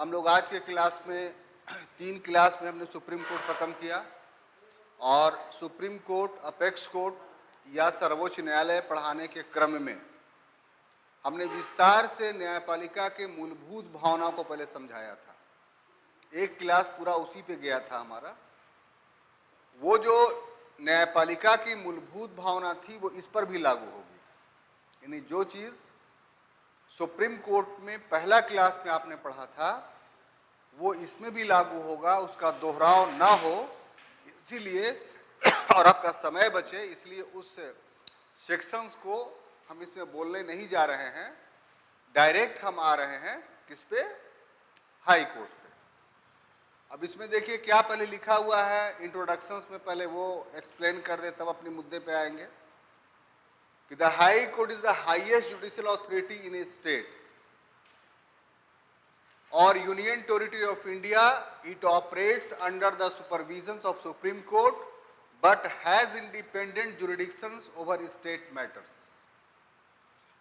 हम लोग आज के क्लास में 3 क्लास में हमने सुप्रीम कोर्ट खत्म किया और सुप्रीम कोर्ट, अपेक्स कोर्ट या सर्वोच्च न्यायालय पढ़ाने के क्रम में हमने विस्तार से न्यायपालिका के मूलभूत भावनाओं को पहले समझाया था। एक क्लास पूरा उसी पे गया था हमारा। वो जो न्यायपालिका की मूलभूत भावना थी वो इस पर भी लागू होगी। यानी जो चीज़ सुप्रीम कोर्ट में पहला क्लास में आपने पढ़ा था वो इसमें भी लागू होगा, उसका दोहराव ना हो इसीलिए और आपका समय बचे इसलिए उस सेक्शंस को हम इसमें बोलने नहीं जा रहे हैं। डायरेक्ट हम आ रहे हैं किस पे? हाई कोर्ट पे। अब इसमें देखिए क्या पहले लिखा हुआ है इंट्रोडक्शंस में, पहले वो एक्सप्लेन कर दे तब अपने मुद्दे पे आएंगे कि the high court is the highest judicial authority in a state और union territory of India. It operates under the supervision of supreme court but has independent jurisdictions over state matters.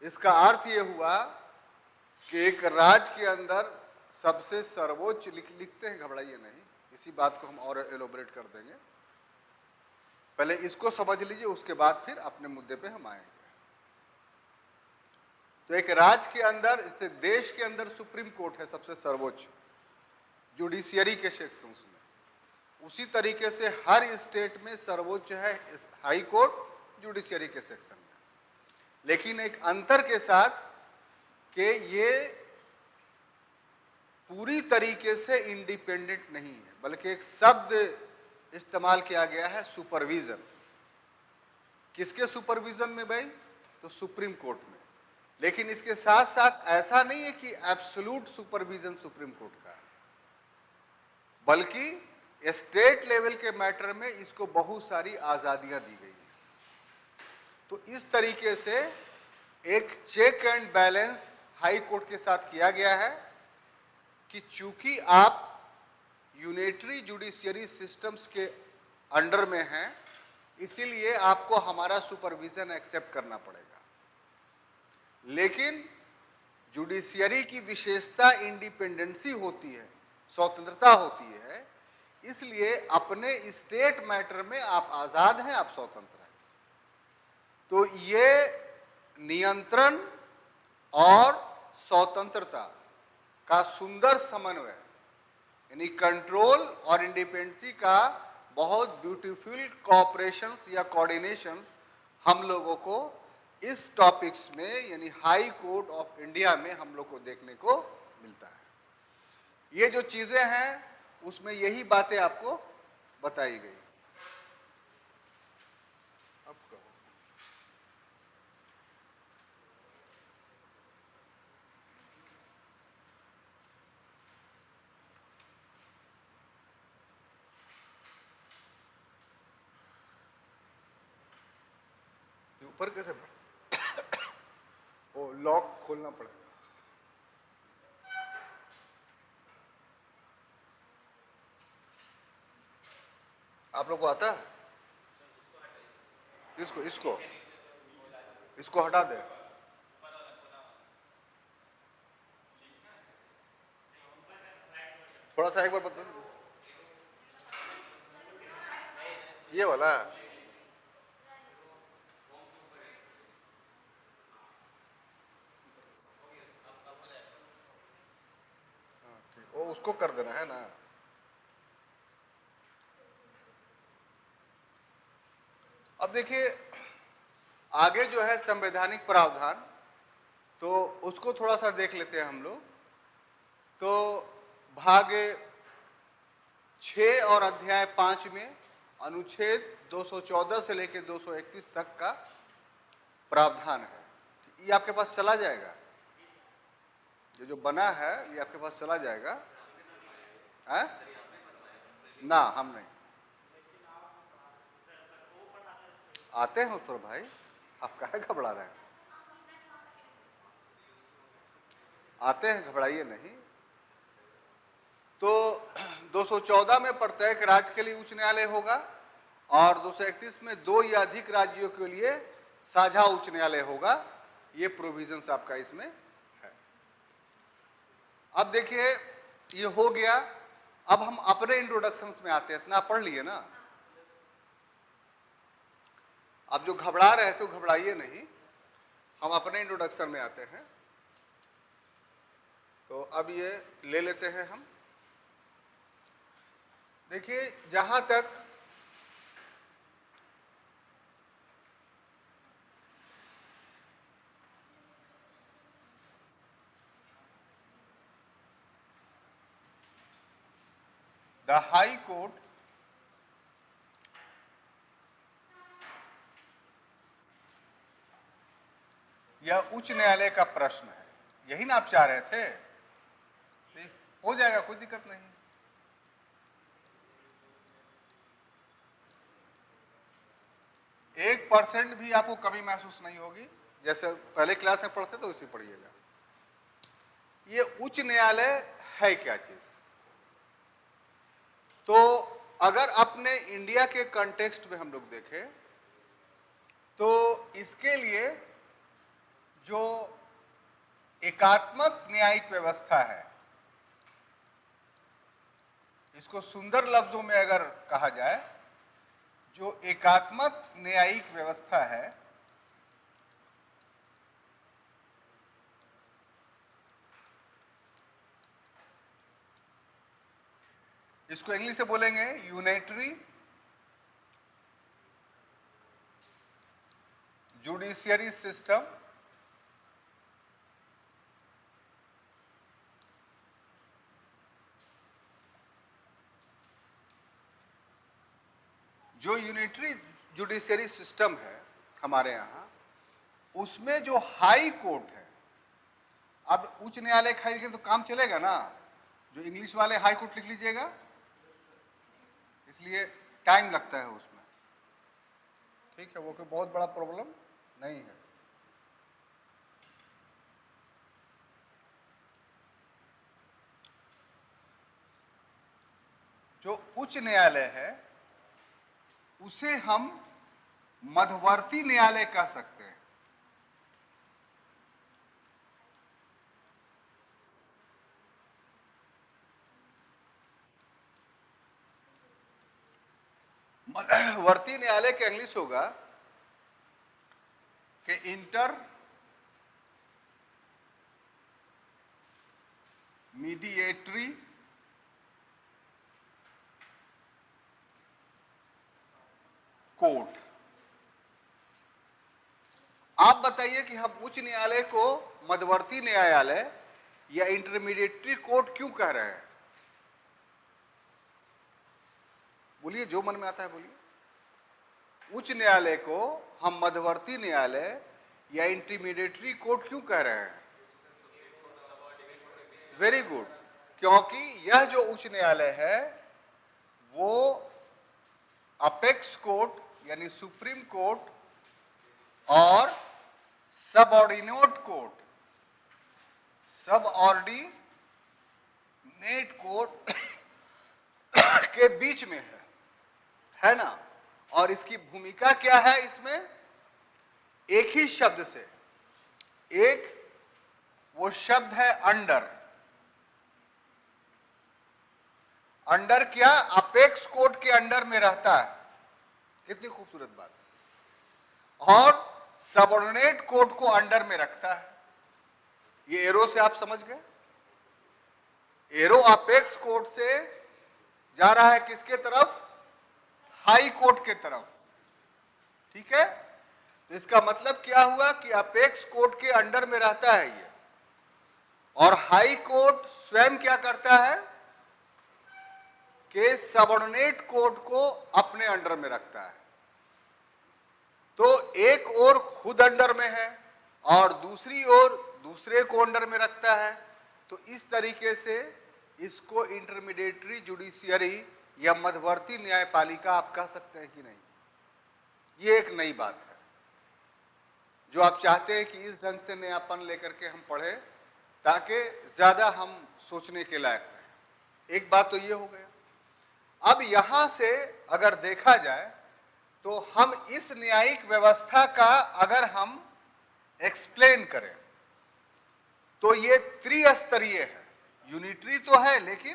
इसका अर्थ ये हुआ कि एक राज्य के अंदर सबसे सर्वोच्च लिखते हैं, घबराइए नहीं, इसी बात को हम और एलोबरेट कर देंगे। पहले इसको समझ लीजिए, उसके बाद फिर अपने मुद्दे पे हम आएंगे। तो एक राज्य के अंदर, इसे देश के अंदर सुप्रीम कोर्ट है सबसे सर्वोच्च जुडिशियरी के सेक्शंस में। उसी तरीके से हर स्टेट में सर्वोच्च है हाई कोर्ट जुडिशियरी के सेक्शन में। लेकिन एक अंतर के साथ कि ये पूरी तरीके से इंडिपेंडेंट नहीं है, बल्कि एक शब्द इस्तेमाल किया गया है सुपरविजन। किसके सुपरविजन में भाई? तो सुप्रीम कोर्ट में। लेकिन इसके साथ साथ ऐसा नहीं है कि एब्सोल्यूट सुपरविजन सुप्रीम कोर्ट का है, बल्कि स्टेट लेवल के मैटर में इसको बहुत सारी आजादियां दी गई हैं। तो इस तरीके से एक check and balance high court के साथ किया गया है कि चूंकि आप यूनिटरी जुडिशियरी सिस्टम्स के अंडर में हैं, इसीलिए आपको हमारा सुपरविजन एक्सेप्ट करना पड़ेगा। लेकिन जुडिशियरी की विशेषता इंडिपेंडेंसी होती है, स्वतंत्रता होती है, इसलिए अपने स्टेट मैटर में आप आजाद हैं, आप स्वतंत्र हैं। तो ये नियंत्रण और स्वतंत्रता का सुंदर समन्वय, यानी कंट्रोल और इंडिपेंडेंसी का बहुत ब्यूटीफुल कोऑपरेशंस या कोऑर्डिनेशंस हम लोगों को इस टॉपिक्स में, यानी हाई कोर्ट ऑफ इंडिया में हम लोग को देखने को मिलता है। ये जो चीजें हैं उसमें यही बातें आपको बताई गई। अब कहो, ऊपर कैसे ओ लॉक खोलना पड़ेगा। आप लोग को आता है? इसको इसको इसको हटा दे। थोड़ा सा एक बार बता दो, ये वाला। वो उसको कर देना है ना। अब देखिए आगे जो है संवैधानिक प्रावधान, तो उसको थोड़ा सा देख लेते हैं हम लोग। तो भाग 6 और अध्याय 5 में अनुच्छेद 214 से लेकर 231 तक का प्रावधान है। ये आपके पास चला जाएगा, ये जो बना है ये आपके पास चला जाएगा है ना? हम नहीं आते हैं तो भाई, आप काहे घबरा रहे हैं? आते हैं, घबराइए नहीं। तो 214 में प्रत्येक राज्य के लिए उच्च न्यायालय होगा और 231 में 2 या अधिक राज्यों के लिए साझा उच्च न्यायालय होगा। ये प्रोविजंस आपका इसमें है। अब देखिए ये हो गया। अब हम अपने इंट्रोडक्शंस में आते हैं। इतना पढ़ लिए ना, अब जो घबरा रहे थे घबराइए नहीं, हम अपने इंट्रोडक्शन में आते हैं। तो अब ये ले लेते हैं हम। देखिए, जहां तक द हाई कोर्ट यह उच्च न्यायालय का प्रश्न है, यही ना आप चाह रहे थे? हो जाएगा, कोई दिक्कत नहीं। एक % भी आपको कमी महसूस नहीं होगी। जैसे पहले क्लास में पढ़ते तो उसी पढ़िएगा। ये उच्च न्यायालय है क्या चीज? तो अगर अपने इंडिया के कॉन्टेक्स्ट में हम लोग देखें तो इसके लिए जो एकात्मक न्यायिक व्यवस्था है, इसको सुंदर लफ्जों में अगर कहा जाए, जो एकात्मक न्यायिक व्यवस्था है, इसको इंग्लिश से बोलेंगे यूनिटरी जुडिशियरी सिस्टम। जो यूनिटरी जुडिशियरी सिस्टम है हमारे यहाँ, उसमें जो हाई कोर्ट है, अब उच्च न्यायालय खाएंगे तो काम चलेगा ना? जो इंग्लिश वाले हाई कोर्ट लिख लीजिएगा, इसलिए टाइम लगता है उसमें। ठीक है, वो कोई बहुत बड़ा प्रॉब्लम नहीं है। जो उच्च न्यायालय है उसे हम मध्यवर्ती न्यायालय कह सकते हैं। मध्यवर्ती न्यायालय का इंग्लिश होगा कि इंटर मीडिएटरी कोर्ट। आप बताइए कि हम उच्च न्यायालय को मध्यवर्ती न्यायालय या इंटरमीडिएटरी कोर्ट क्यों कह रहे हैं? बोलिए, जो मन में आता है बोलिए। उच्च न्यायालय को हम मध्यवर्ती न्यायालय या इंटरमीडिएटरी कोर्ट क्यों कह रहे हैं? वेरी गुड, क्योंकि यह जो उच्च न्यायालय है वो अपेक्स कोर्ट यानी सुप्रीम कोर्ट और सबऑर्डिनेट कोर्ट, सबऑर्डिनेट कोर्ट के बीच में है ना? और इसकी भूमिका क्या है? इसमें एक ही शब्द से, एक वो शब्द है अंडर। अंडर क्या? अपेक्स कोर्ट के अंडर में रहता है। कितनी खूबसूरत बात। और सबऑर्डिनेट कोर्ट को अंडर में रखता है। ये एरो से आप समझ गए? एरो अपेक्स कोर्ट से जा रहा है किसके तरफ? हाई कोर्ट के तरफ। ठीक है, तो इसका मतलब क्या हुआ कि अपेक्स कोर्ट के अंडर में रहता है ये, और हाई कोर्ट स्वयं क्या करता है कि सबऑर्डिनेट कोर्ट को अपने अंडर में रखता है। तो एक ओर खुद अंडर में है और दूसरी ओर दूसरे को अंडर में रखता है। तो इस तरीके से इसको इंटरमीडिएटरी जुडिशियरी या मध्यवर्ती न्यायपालिका आप कह सकते हैं कि नहीं? ये एक नई बात है जो आप चाहते हैं कि इस ढंग से नयापन लेकर के हम पढ़े ताकि ज्यादा हम सोचने के लायक रहें। एक बात तो ये हो गया। अब यहां से अगर देखा जाए तो हम इस न्यायिक व्यवस्था का अगर हम एक्सप्लेन करें तो ये त्रिस्तरीय है। यूनिटरी तो है लेकिन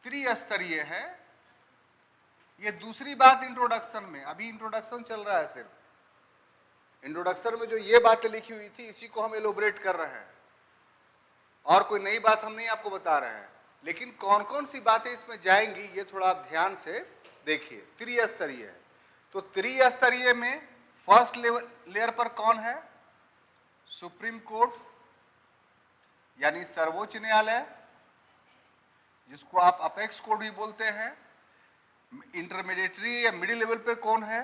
त्रिस्तरीय है। ये दूसरी बात इंट्रोडक्शन में, अभी इंट्रोडक्शन चल रहा है, सिर्फ इंट्रोडक्शन में जो ये बातें लिखी हुई थी इसी को हम एलोबरेट कर रहे हैं, और कोई नई बात हम नहीं आपको बता रहे हैं। लेकिन कौन कौन सी बातें इसमें जाएंगी ये थोड़ा आप ध्यान से देखिए। त्रिस्तरीय है तो त्रिस्तरीय में फर्स्ट लेयर पर कौन है? सुप्रीम कोर्ट यानी सर्वोच्च न्यायालय, जिसको आप अपेक्स कोर्ट भी बोलते हैं। इंटरमीडिएटरी या मिडिल लेवल पे कौन है?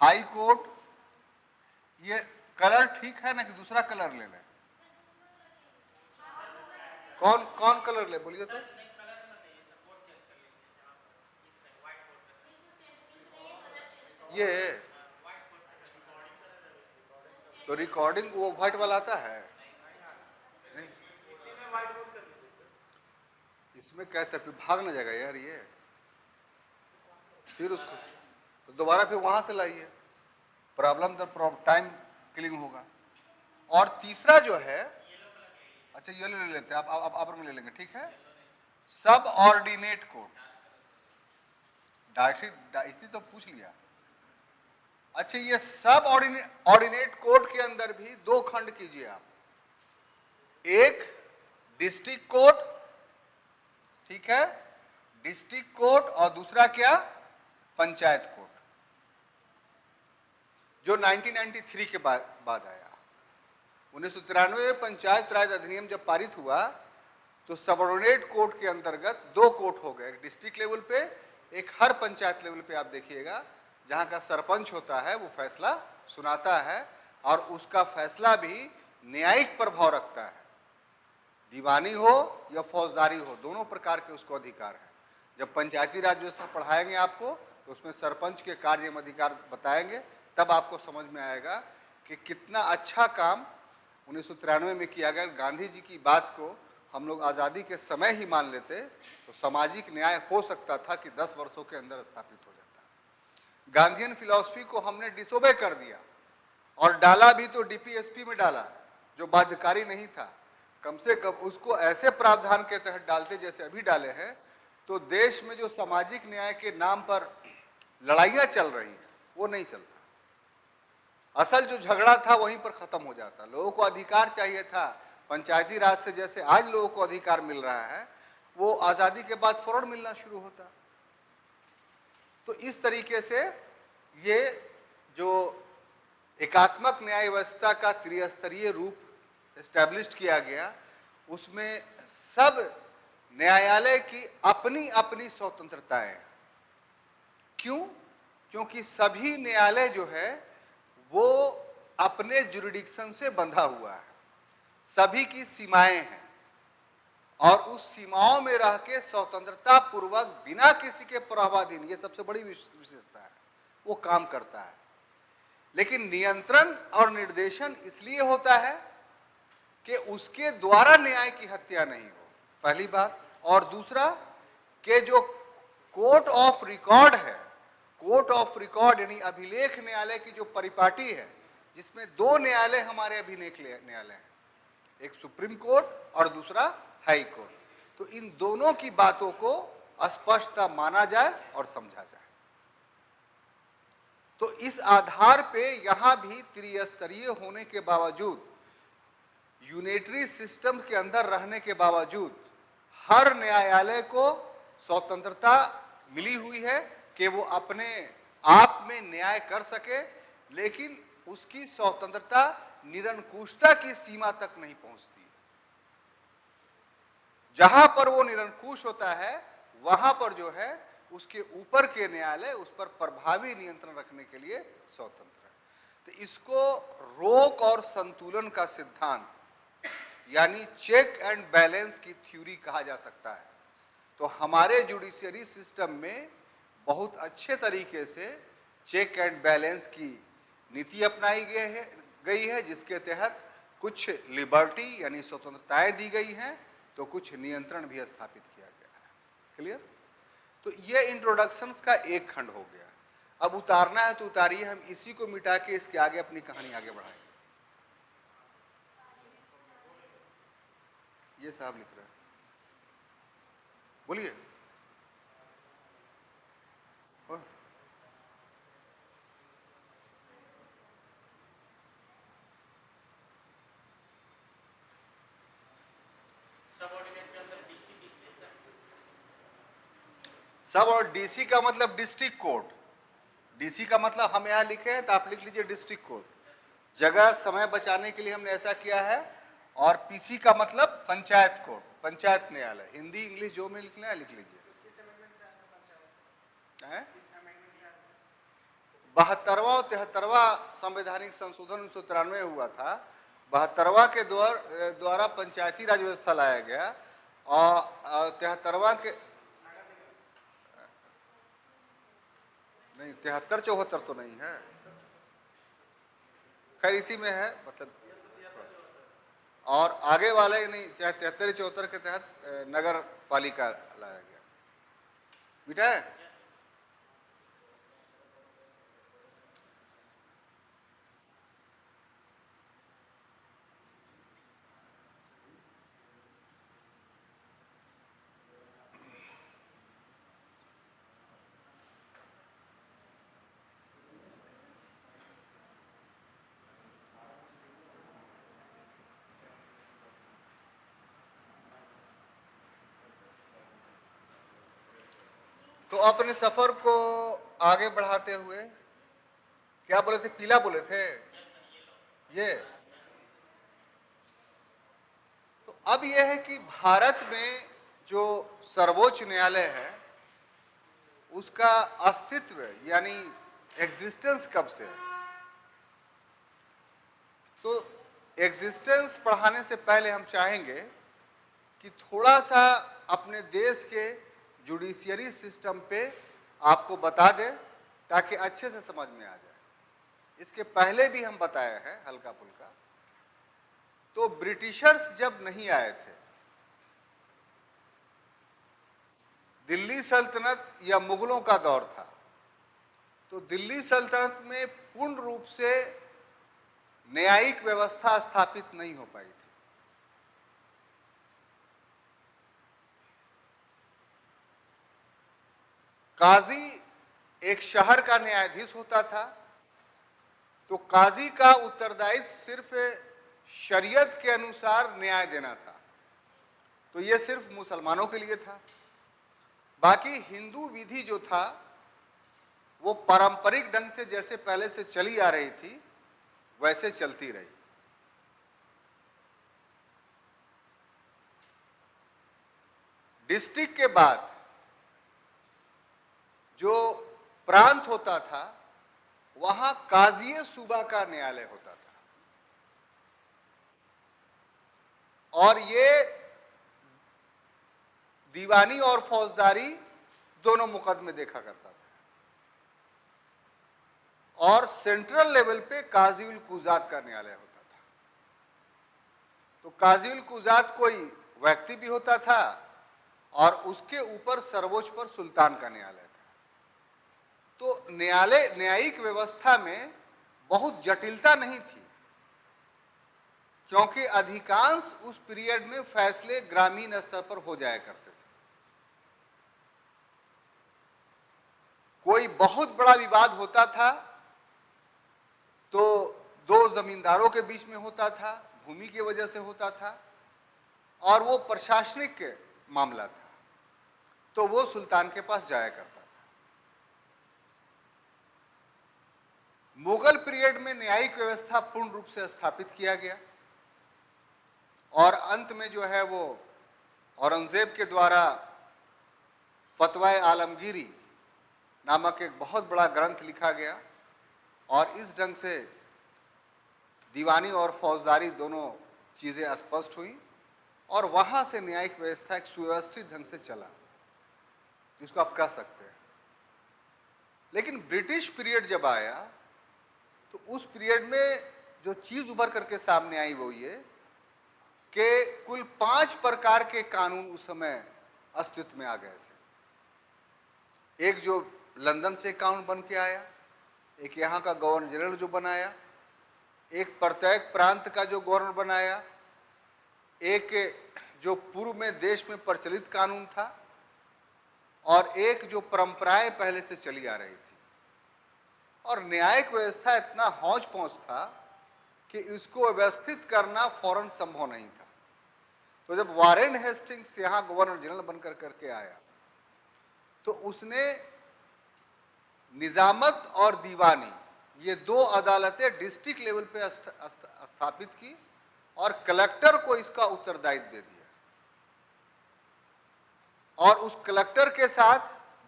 High court. ये कलर ठीक है ना कि दूसरा कलर ले लें? कौन कौन कलर ले बोलिए तो? ये तो रिकॉर्डिंग वो व्हाइट वाला आता है नहीं? इसमें कहते फिर भाग ना जाएगा यार ये, फिर उसको तो दोबारा फिर वहां से लाइए, प्रॉब्लम तो टाइम किलिंग होगा। और तीसरा जो है, अच्छा ये ले लेते हैं, आप ले लेंगे, ठीक है। सब ऑर्डिनेट कोड, इसी तो पूछ लिया। अच्छा ये सब ऑर्डिनेट कोड के अंदर भी दो खंड कीजिए आप, एक डिस्ट्रिक्ट कोर्ट, ठीक है, डिस्ट्रिक्ट कोर्ट, और दूसरा क्या? पंचायत कोर्ट, जो 1993 के बाद आया। 1993 में पंचायत राज अधिनियम जब पारित हुआ तो सबऑर्डिनेट कोर्ट के अंतर्गत दो कोर्ट हो गए, एक डिस्ट्रिक्ट लेवल पे, एक हर पंचायत लेवल पे। आप देखिएगा जहां का सरपंच होता है वो फैसला सुनाता है, और उसका फैसला भी न्यायिक प्रभाव रखता है। दीवानी हो या फौजदारी हो, दोनों प्रकार के उसको अधिकार है। जब पंचायती राज व्यवस्था पढ़ाएंगे आपको तो उसमें सरपंच के कार्य एवं अधिकार बताएंगे, तब आपको समझ में आएगा कि कितना अच्छा काम 1993 में किया गया। गांधी जी की बात को हम लोग आज़ादी के समय ही मान लेते तो सामाजिक न्याय हो सकता था कि 10 वर्षों के अंदर स्थापित हो जाता। गांधीयन फिलॉसफी को हमने डिसोबे कर दिया, और डाला भी तो डीपीएसपी में डाला जो बाध्यकारी नहीं था। कम से कम उसको ऐसे प्रावधान के तहत डालते जैसे अभी डाले हैं, तो देश में जो सामाजिक न्याय के नाम पर लड़ाइयाँ चल रही हैं वो नहीं चलता। असल जो झगड़ा था वहीं पर खत्म हो जाता। लोगों को अधिकार चाहिए था, पंचायती राज से जैसे आज लोगों को अधिकार मिल रहा है वो आज़ादी के बाद फौरन मिलना शुरू होता। तो इस तरीके से ये जो एकात्मक न्याय व्यवस्था का त्रिस्तरीय रूप एस्टैब्लिश किया गया, उसमें सब न्यायालय की अपनी अपनी स्वतंत्रताएं। क्यों? क्योंकि सभी न्यायालय जो है वो अपने जुरिडिक्शन से बंधा हुआ है, सभी की सीमाएं हैं, और उस सीमाओं में रह के स्वतंत्रता पूर्वक बिना किसी के प्रभावाधीन, ये सबसे बड़ी विशेषता है, वो काम करता है। लेकिन नियंत्रण और निर्देशन इसलिए होता है कि उसके द्वारा न्याय की हत्या नहीं हो, पहली बात। और दूसरा कि जो कोर्ट ऑफ रिकॉर्ड है, कोर्ट ऑफ रिकॉर्ड यानी अभिलेख न्यायालय की जो परिपाटी है, जिसमें दो न्यायालय हमारे अभिलेख न्यायालय हैं, एक सुप्रीम कोर्ट और दूसरा हाई कोर्ट, तो इन दोनों की बातों को स्पष्टता माना जाए और समझा जाए। तो इस आधार पे यहां भी त्रिस्तरीय होने के बावजूद, यूनिटरी सिस्टम के अंदर रहने के बावजूद, हर न्यायालय को स्वतंत्रता मिली हुई है कि वो अपने आप में न्याय कर सके, लेकिन उसकी स्वतंत्रता निरंकुशता की सीमा तक नहीं पहुंचती है। जहां पर वो निरंकुश होता है वहां पर जो है उसके ऊपर के न्यायालय उस पर प्रभावी नियंत्रण रखने के लिए स्वतंत्र है। तो इसको रोक और संतुलन का सिद्धांत यानी चेक एंड बैलेंस की थ्योरी कहा जा सकता है। तो हमारे जुडिशियरी सिस्टम में बहुत अच्छे तरीके से चेक एंड बैलेंस की नीति अपनाई गई है, जिसके तहत कुछ लिबर्टी यानी स्वतंत्रताएं दी गई हैं, तो कुछ नियंत्रण भी स्थापित किया गया है। क्लियर? तो ये इंट्रोडक्शंस का एक खंड हो गया। अब उतारना है तो उतारिए, हम इसी को मिटा के इसके आगे अपनी कहानी आगे बढ़ाएंगे। ये साहब लिख रहे हैं, बोलिए। ओ, सब और डीसी का मतलब डिस्ट्रिक्ट कोर्ट। डीसी का मतलब हम यहाँ लिखे हैं तो आप लिख लीजिए डिस्ट्रिक्ट कोर्ट। जगह समय बचाने के लिए हमने ऐसा किया है। और पीसी का मतलब पंचायत कोर्ट, पंचायत न्यायालय। हिंदी इंग्लिश जो में लिखना है लिख लीजिए। 72वां और 73वां संवैधानिक संशोधन 1993 हुआ था। 72वां के द्वारा पंचायती राज व्यवस्था लाया गया और 73वां के नहीं, 73 74 तो नहीं है, खैर इसी में है मतलब। और आगे वाले नहीं, चाहे 73 74 के तहत नगर पालिका लाया गया। बेटा है तो अपने सफर को आगे बढ़ाते हुए क्या बोले थे, पीला बोले थे ये। तो अब यह है कि भारत में जो सर्वोच्च न्यायालय है उसका अस्तित्व यानी एग्जिस्टेंस कब से है। तो एग्जिस्टेंस पढ़ाने से पहले हम चाहेंगे कि थोड़ा सा अपने देश के जुडिशियरी सिस्टम पे आपको बता दें ताकि अच्छे से समझ में आ जाए। इसके पहले भी हम बताए हैं हल्का फुल्का। तो ब्रिटिशर्स जब नहीं आए थे, दिल्ली सल्तनत या मुगलों का दौर था, तो दिल्ली सल्तनत में पूर्ण रूप से न्यायिक व्यवस्था स्थापित नहीं हो पाई थी। काजी एक शहर का न्यायाधीश होता था, तो काजी का उत्तरदायित्व सिर्फ शरीयत के अनुसार न्याय देना था। तो यह सिर्फ मुसलमानों के लिए था। बाकी हिंदू विधि जो था वो पारंपरिक ढंग से जैसे पहले से चली आ रही थी वैसे चलती रही। डिस्ट्रिक्ट के बाद जो प्रांत होता था वहां काजीए सूबा का न्यायालय होता था और ये दीवानी और फौजदारी दोनों मुकदमे देखा करता था। और सेंट्रल लेवल पे काजी उल कुजात का न्यायालय होता था। तो काजी उल कुजात कोई व्यक्ति भी होता था और उसके ऊपर सर्वोच्च पर सुल्तान का न्यायालय था। तो न्यायिक व्यवस्था में बहुत जटिलता नहीं थी क्योंकि अधिकांश उस पीरियड में फैसले ग्रामीण स्तर पर हो जाया करते थे। कोई बहुत बड़ा विवाद होता था तो दो जमींदारों के बीच में होता था, भूमि की वजह से होता था, और वो प्रशासनिक मामला था तो वो सुल्तान के पास जाया करता था। मुगल पीरियड में न्यायिक व्यवस्था पूर्ण रूप से स्थापित किया गया और अंत में जो है वो औरंगजेब के द्वारा फतवाए आलमगीरी नामक एक बहुत बड़ा ग्रंथ लिखा गया और इस ढंग से दीवानी और फौजदारी दोनों चीज़ें स्पष्ट हुई और वहाँ से न्यायिक व्यवस्था एक सुव्यवस्थित ढंग से चला, जिसको आप कह सकते हैं। लेकिन ब्रिटिश पीरियड जब आया तो उस पीरियड में जो चीज़ उभर करके सामने आई वो ये कि कुल 5 प्रकार के कानून उस समय अस्तित्व में आ गए थे। एक जो लंदन से कानून बन के आया, एक यहाँ का गवर्नर जनरल जो बनाया, एक प्रत्येक प्रांत का जो गवर्नर बनाया, एक जो पूर्व में देश में प्रचलित कानून था और एक जो परंपराएं पहले से चली आ रही थी, और न्यायिक व्यवस्था इतना हौच पौच था कि इसको व्यवस्थित करना फौरन संभव नहीं था। तो जब वारेन हेस्टिंग्स यहां गवर्नर जनरल बनकर करके आया तो उसने निजामत और दीवानी ये दो अदालतें डिस्ट्रिक्ट लेवल पे स्थापित की और कलेक्टर को इसका उत्तरदायित्व दे दिया, और उस कलेक्टर के साथ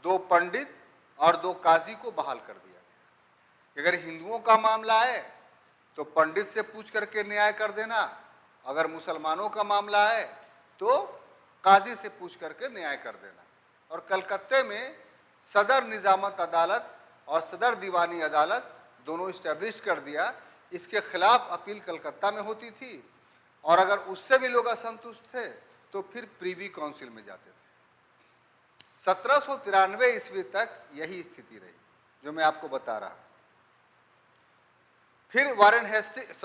2 पंडित और 2 काजी को बहाल कर दिया गया। अगर हिंदुओं का मामला है तो पंडित से पूछ करके न्याय कर देना, अगर मुसलमानों का मामला है तो काजी से पूछ करके न्याय कर देना। और कलकत्ते में सदर निजामत अदालत और सदर दीवानी अदालत दोनों इस्टेब्लिश कर दिया। इसके खिलाफ अपील कलकत्ता में होती थी, और अगर उससे भी लोग असंतुष्ट थे तो फिर प्रीवी काउंसिल में जाते थे। 1793 ईस्वी तक यही स्थिति रही जो मैं आपको बता रहा। फिर Warren Hastings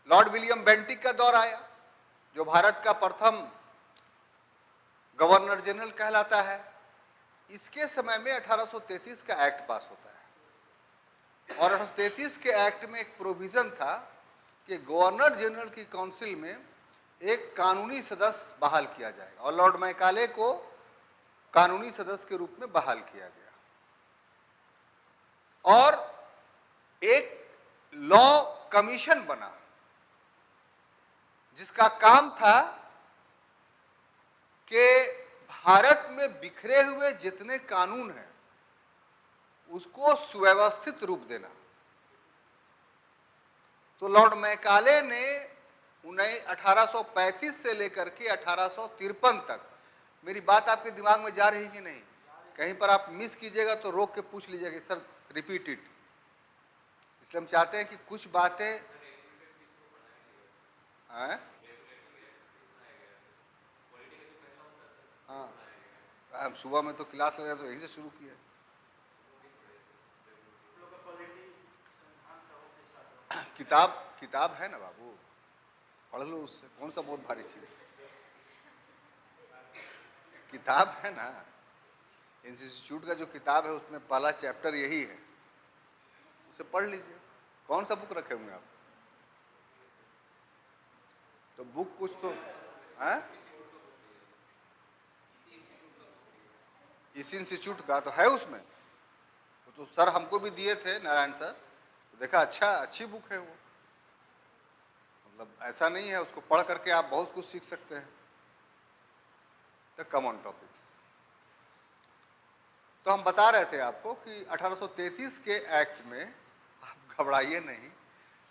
Lord William Bentinck का दौर आया, जो भारत का प्रथम गवर्नर जनरल कहलाता है। इसके समय में 1833 का एक्ट पास होता है, और 1833 के एक्ट में एक प्रोविजन था कि गवर्नर जनरल की काउंसिल में एक कानूनी सदस्य बहाल किया जाएगा, और लॉर्ड मैकाले को कानूनी सदस्य के रूप में बहाल किया गया। और एक लॉ कमीशन बना जिसका काम था कि भारत में बिखरे हुए जितने कानून हैं उसको सुव्यवस्थित रूप देना। तो लॉर्ड मैकाले ने 1835 से लेकर के 1853 तक, मेरी बात आपके दिमाग में जा रही कि नहीं? कहीं पर आप मिस कीजिएगा तो रोक के पूछ लीजिएगा, सर रिपीट इट। इसलिए हम चाहते हैं कि कुछ बातें हाँ, हम सुबह में तो क्लास लगा तो यहीं से शुरू किया। किताब है ना बाबू, पढ़ लो उससे, कौन सा बहुत भारी चीज। किताब है ना, इंस्टीट्यूट का जो किताब है उसमें पहला चैप्टर यही है, उसे पढ़ लीजिए। कौन सा बुक रखे होंगे आप? तो बुक कुछ तो है, इसी इंस्टीट्यूट का तो है उसमें। तो सर हमको भी दिए थे, नारायण सर, तो देखा अच्छी बुक है वो। मतलब ऐसा नहीं है, उसको पढ़ करके आप बहुत कुछ सीख सकते हैं। The common topics. तो हम बता रहे थे आपको कि 1833 के एक्ट में, आप घबराइए नहीं,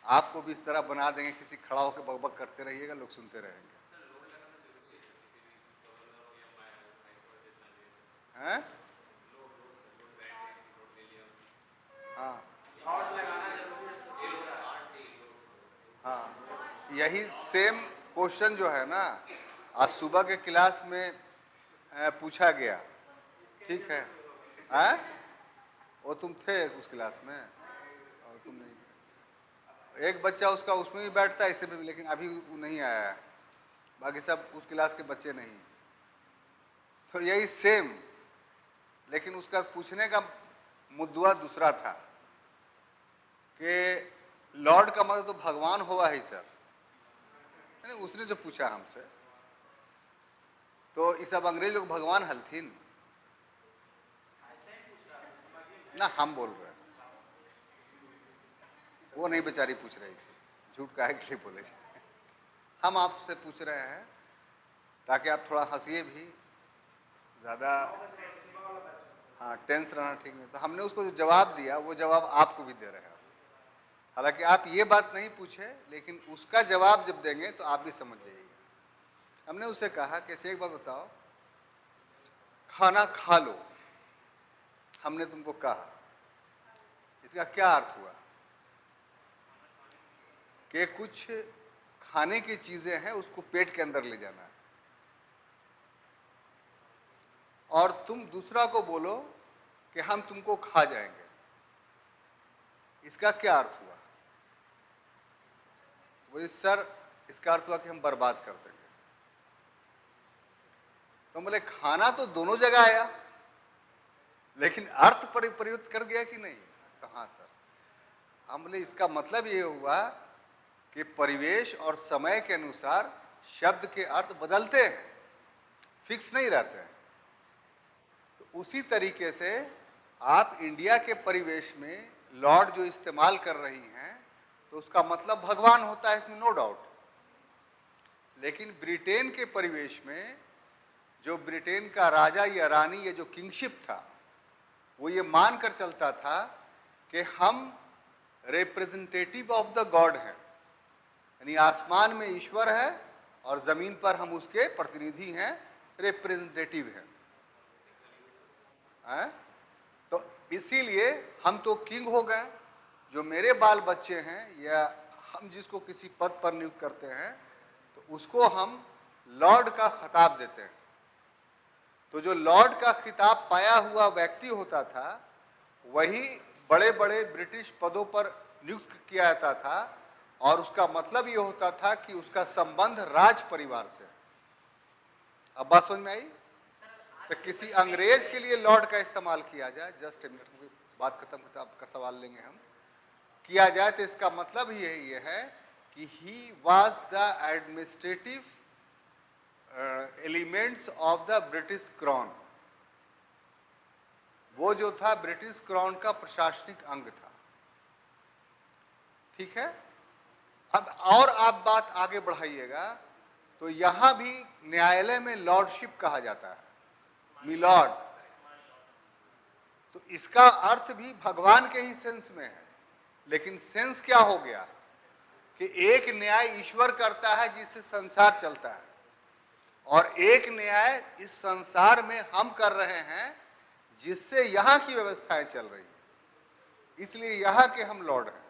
आपको भी इस तरह बना देंगे, किसी खड़ा होकर बकबक करते रहिएगा, लोग सुनते रहेंगे। हैं? हाँ हाँ, यही सेम क्वेश्चन जो है ना आज सुबह के क्लास में पूछा गया, ठीक है? हैं? वो तुम थे उस क्लास में और तुम नहीं। एक बच्चा उसका उसमें भी बैठता है, इससे भी, लेकिन अभी वो नहीं आया है, बाकी सब उस क्लास के बच्चे नहीं। तो यही सेम, लेकिन उसका पूछने का मुद्दा दूसरा था कि लॉर्ड का मतलब तो भगवान हुआ ही सर। नहीं, उसने जो पूछा हमसे, तो ये सब अंग्रेज लोग भगवान हलथिन ना, हम बोल रहे हैं, वो नहीं बेचारी पूछ रही थी, झूठ काहे के लिए बोले। हम आपसे पूछ रहे हैं ताकि आप थोड़ा हंसिए भी, ज़्यादा हाँ टेंस रहना ठीक नहीं। तो हमने उसको जो जवाब दिया वो जवाब आपको भी दे रहे हैं। हालांकि आप ये बात नहीं पूछे, लेकिन उसका जवाब जब देंगे तो आप भी समझ जाइएगा। हमने उससे कहा कि एक बात बताओ, खाना खा लो, हमने तुमको कहा, इसका क्या अर्थ हुआ? कि कुछ खाने की चीजें हैं उसको पेट के अंदर ले जाना है, और तुम दूसरा को बोलो कि हम तुमको खा जाएंगे, इसका क्या अर्थ हुआ? बोले सर इसका अर्थ हुआ कि हम बर्बाद कर देंगे। तो बोले खाना तो दोनों जगह आया, लेकिन अर्थ प्रयुक्त कर गया कि नहीं? तो हाँ सर। हम बोले इसका मतलब ये हुआ कि परिवेश और समय के अनुसार शब्द के अर्थ बदलते हैं, फिक्स नहीं रहते हैं। तो उसी तरीके से आप इंडिया के परिवेश में लॉर्ड जो इस्तेमाल कर रही हैं तो उसका मतलब भगवान होता है, इसमें नो डाउट। लेकिन ब्रिटेन के परिवेश में जो ब्रिटेन का राजा या रानी, ये जो किंगशिप था, वो ये मानकर चलता था कि हम रिप्रेजेंटेटिव ऑफ द गॉड हैं, यानी आसमान में ईश्वर है और जमीन पर हम उसके प्रतिनिधि हैं, रिप्रेजेंटेटिव हैं। तो इसीलिए हम तो किंग हो गए, जो मेरे बाल बच्चे हैं या हम जिसको किसी पद पर नियुक्त करते हैं तो उसको हम लॉर्ड का खिताब देते हैं। तो जो लॉर्ड का खिताब पाया हुआ व्यक्ति होता था वही बड़े बड़े ब्रिटिश पदों पर नियुक्त किया जाता था, और उसका मतलब ये होता था कि उसका संबंध राज परिवार से। अब बात समझ में आई? तो किसी अंग्रेज के लिए लॉर्ड का इस्तेमाल किया जाए, जस्ट ए मिनट, बात खत्म होता आपका सवाल लेंगे हम, किया जाए तो इसका मतलब ये है कि he was the administrative elements of the British crown. वो जो था ब्रिटिश क्राउन का प्रशासनिक अंग था। ठीक है? अब और आप बात आगे बढ़ाइएगा तो यहां भी न्यायालय में लॉर्डशिप कहा जाता है, मिलॉर्ड। तो इसका अर्थ भी भगवान के ही सेंस में है, लेकिन सेंस क्या हो गया कि एक न्याय ईश्वर करता है जिससे संसार चलता है, और एक न्याय इस संसार में हम कर रहे हैं जिससे यहां की व्यवस्थाएं चल रही हैं। इसलिए यहां के हम लॉर्ड हैं,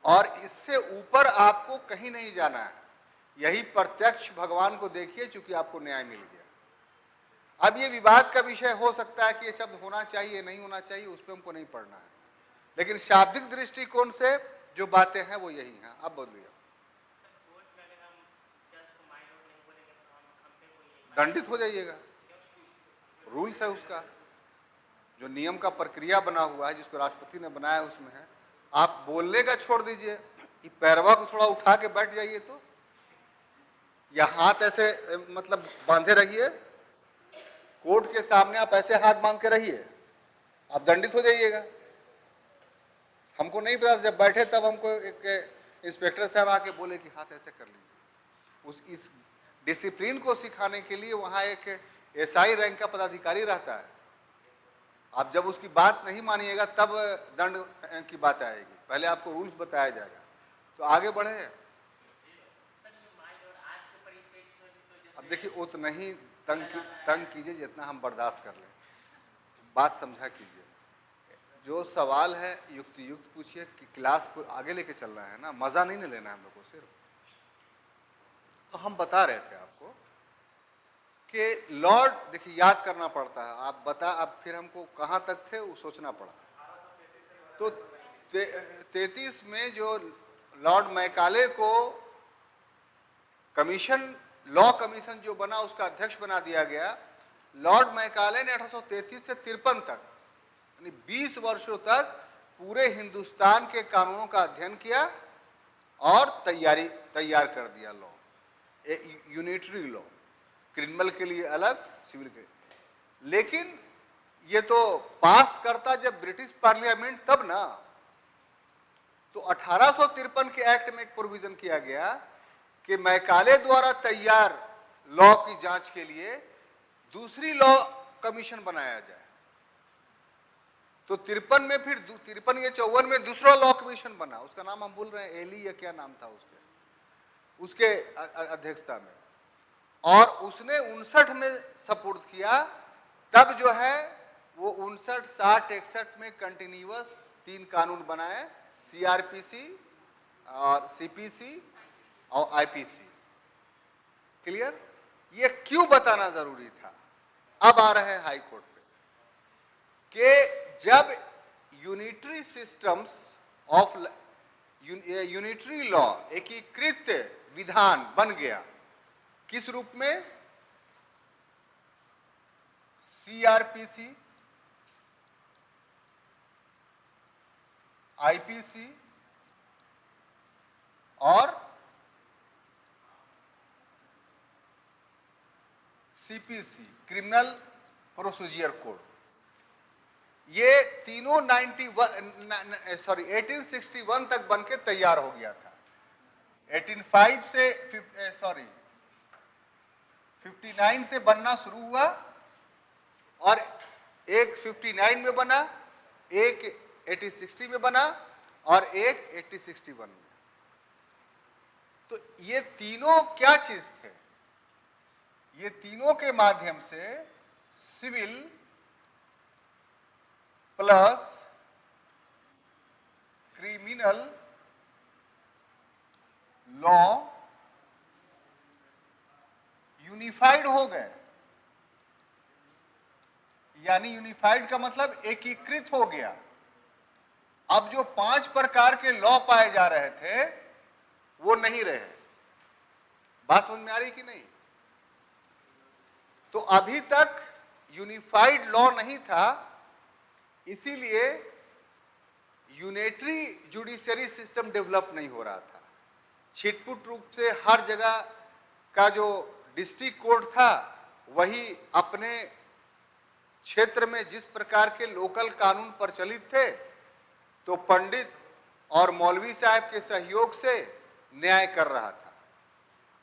और इससे ऊपर आपको कहीं नहीं जाना है। यही प्रत्यक्ष भगवान को देखिए, चूंकि आपको न्याय मिल गया। अब ये विवाद का विषय हो सकता है कि ये शब्द होना चाहिए नहीं होना चाहिए, उस पर हमको नहीं पढ़ना है, लेकिन शाब्दिक दृष्टिकोण से जो बातें हैं वो यही हैं। अब बोलिए। दंडित हो जाइएगा, रूल्स है उसका, जो नियम का प्रक्रिया बना हुआ है जिसको राष्ट्रपति ने बनाया उसमें है। आप बोलने का छोड़ दीजिए, पैरवा को थोड़ा उठा के बैठ जाइए तो, या हाथ ऐसे मतलब बांधे रहिए, कोर्ट के सामने आप ऐसे हाथ बांध के रहिए, आप दंडित हो जाइएगा। हमको नहीं पता, जब बैठे तब हमको एक इंस्पेक्टर साहब आके बोले कि हाथ ऐसे कर लीजिए। इस डिसिप्लिन को सिखाने के लिए वहां एक एसआई रैंक का पदाधिकारी रहता है। आप जब उसकी बात नहीं मानिएगा तब दंड की बात आएगी, पहले आपको रूल्स बताया जाएगा। तो आगे बढ़े। अब देखिए वो तो नहीं तंग कीजिए जितना हम बर्दाश्त कर लें, बात समझा कीजिए। जो सवाल है युक्ति युक्त पूछिए कि क्लास को आगे लेके चलना है ना, मजा नहीं लेना है हम लोग को सिर्फ। तो हम बता रहे थे आपको कि लॉर्ड, देखिए याद करना पड़ता है, आप बता, अब फिर हमको कहाँ तक थे वो सोचना पड़ा। तो 33 में जो लॉर्ड मैकाले को कमीशन, लॉ कमीशन जो बना उसका अध्यक्ष बना दिया गया। लॉर्ड मैकाले ने 1833 से 53 तक, यानी 20 वर्षों तक पूरे हिंदुस्तान के कानूनों का अध्ययन किया और तैयार कर दिया लॉ, यूनिटरी लॉ, क्रिमिनल के लिए अलग, सिविल के लिए। लेकिन ये तो पास करता जब ब्रिटिश पार्लियामेंट तब ना। तो 1853 के एक्ट में एक प्रोविजन किया गया कि मैकाले द्वारा तैयार लॉ की जांच के लिए दूसरी लॉ कमीशन बनाया जाए। तो 53 में फिर 53 या 54 में दूसरा लॉ कमीशन बना, उसका नाम हम भूल रहे हैं, एली या क्या नाम था उसके अध्यक्षता में, और उसने 59 में सपोर्ट किया। तब जो है वो 59, 60, 61 में कंटिन्यूअस 3 कानून बनाए, सीआरपीसी और सीपीसी और आईपीसी। क्लियर? ये क्यों बताना जरूरी था? अब आ रहे हैं हाई कोर्ट पे कि जब unitary systems of unitary law, एकीकृत विधान बन गया। किस रूप में? सीआरपीसी, आईपीसी और सीपीसी, क्रिमिनल प्रोसीजर कोड। ये तीनों 1861 तक बन के तैयार हो गया था। 1805 से 59 से बनना शुरू हुआ और एक 59 में बना, एक 1860 में बना और एक 1861 में। तो ये तीनों क्या चीज थे? ये तीनों के माध्यम से civil plus criminal law unified हो गए। यानी यूनिफाइड का मतलब एकीकृत हो गया। अब जो 5 प्रकार के लॉ पाए जा रहे थे वो नहीं रहे। बात समझ में आ रही कि नहीं? तो अभी तक यूनिफाइड लॉ नहीं था, इसीलिए यूनिटरी जुडिशरी सिस्टम डेवलप नहीं हो रहा था। छिटपुट रूप से हर जगह का जो डिस्ट्रिक्ट कोर्ट था वही अपने क्षेत्र में जिस प्रकार के लोकल कानून प्रचलित थे, तो पंडित और मौलवी साहब के सहयोग से न्याय कर रहा था।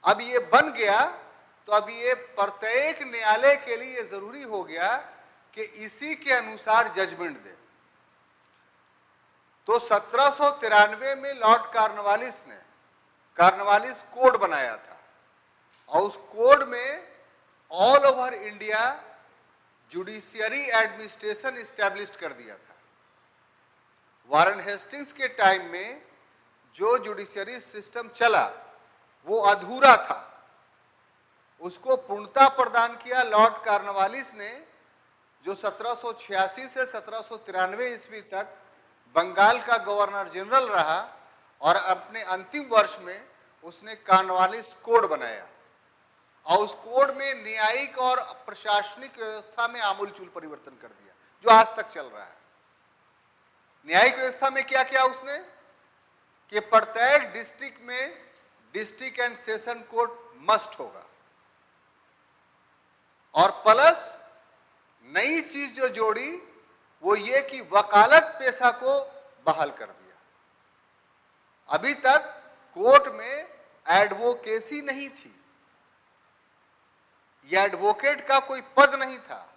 अब ये बन गया तो अब ये प्रत्येक न्यायालय के लिए जरूरी हो गया कि इसी के अनुसार जजमेंट दे। तो 1793 में लॉर्ड कॉर्नवालिस ने कॉर्नवालिस कोड बनाया था और उस कोड में all over India judiciary administration establish कर दिया था। वारन हेस्टिंग्स के टाइम में जो जुडिशियरी सिस्टम चला वो अधूरा था, उसको पूर्णता प्रदान किया लॉर्ड कॉर्नवालिस ने, जो 1786 से 1793 ईस्वी तक बंगाल का गवर्नर जनरल रहा और अपने अंतिम वर्ष में उसने कॉर्नवालिस कोड बनाया और उस कोड में न्यायिक और प्रशासनिक व्यवस्था में आमूलचूल परिवर्तन कर दिया, जो आज तक चल रहा है। न्यायिक व्यवस्था में क्या किया उसने कि प्रत्येक डिस्ट्रिक्ट में district and session court must होगा, और प्लस नई चीज जो जोड़ी वो ये कि वकालत पेशा को बहाल कर दिया। अभी तक कोर्ट में एडवोकेसी नहीं थी, यह एडवोकेट का कोई पद नहीं था।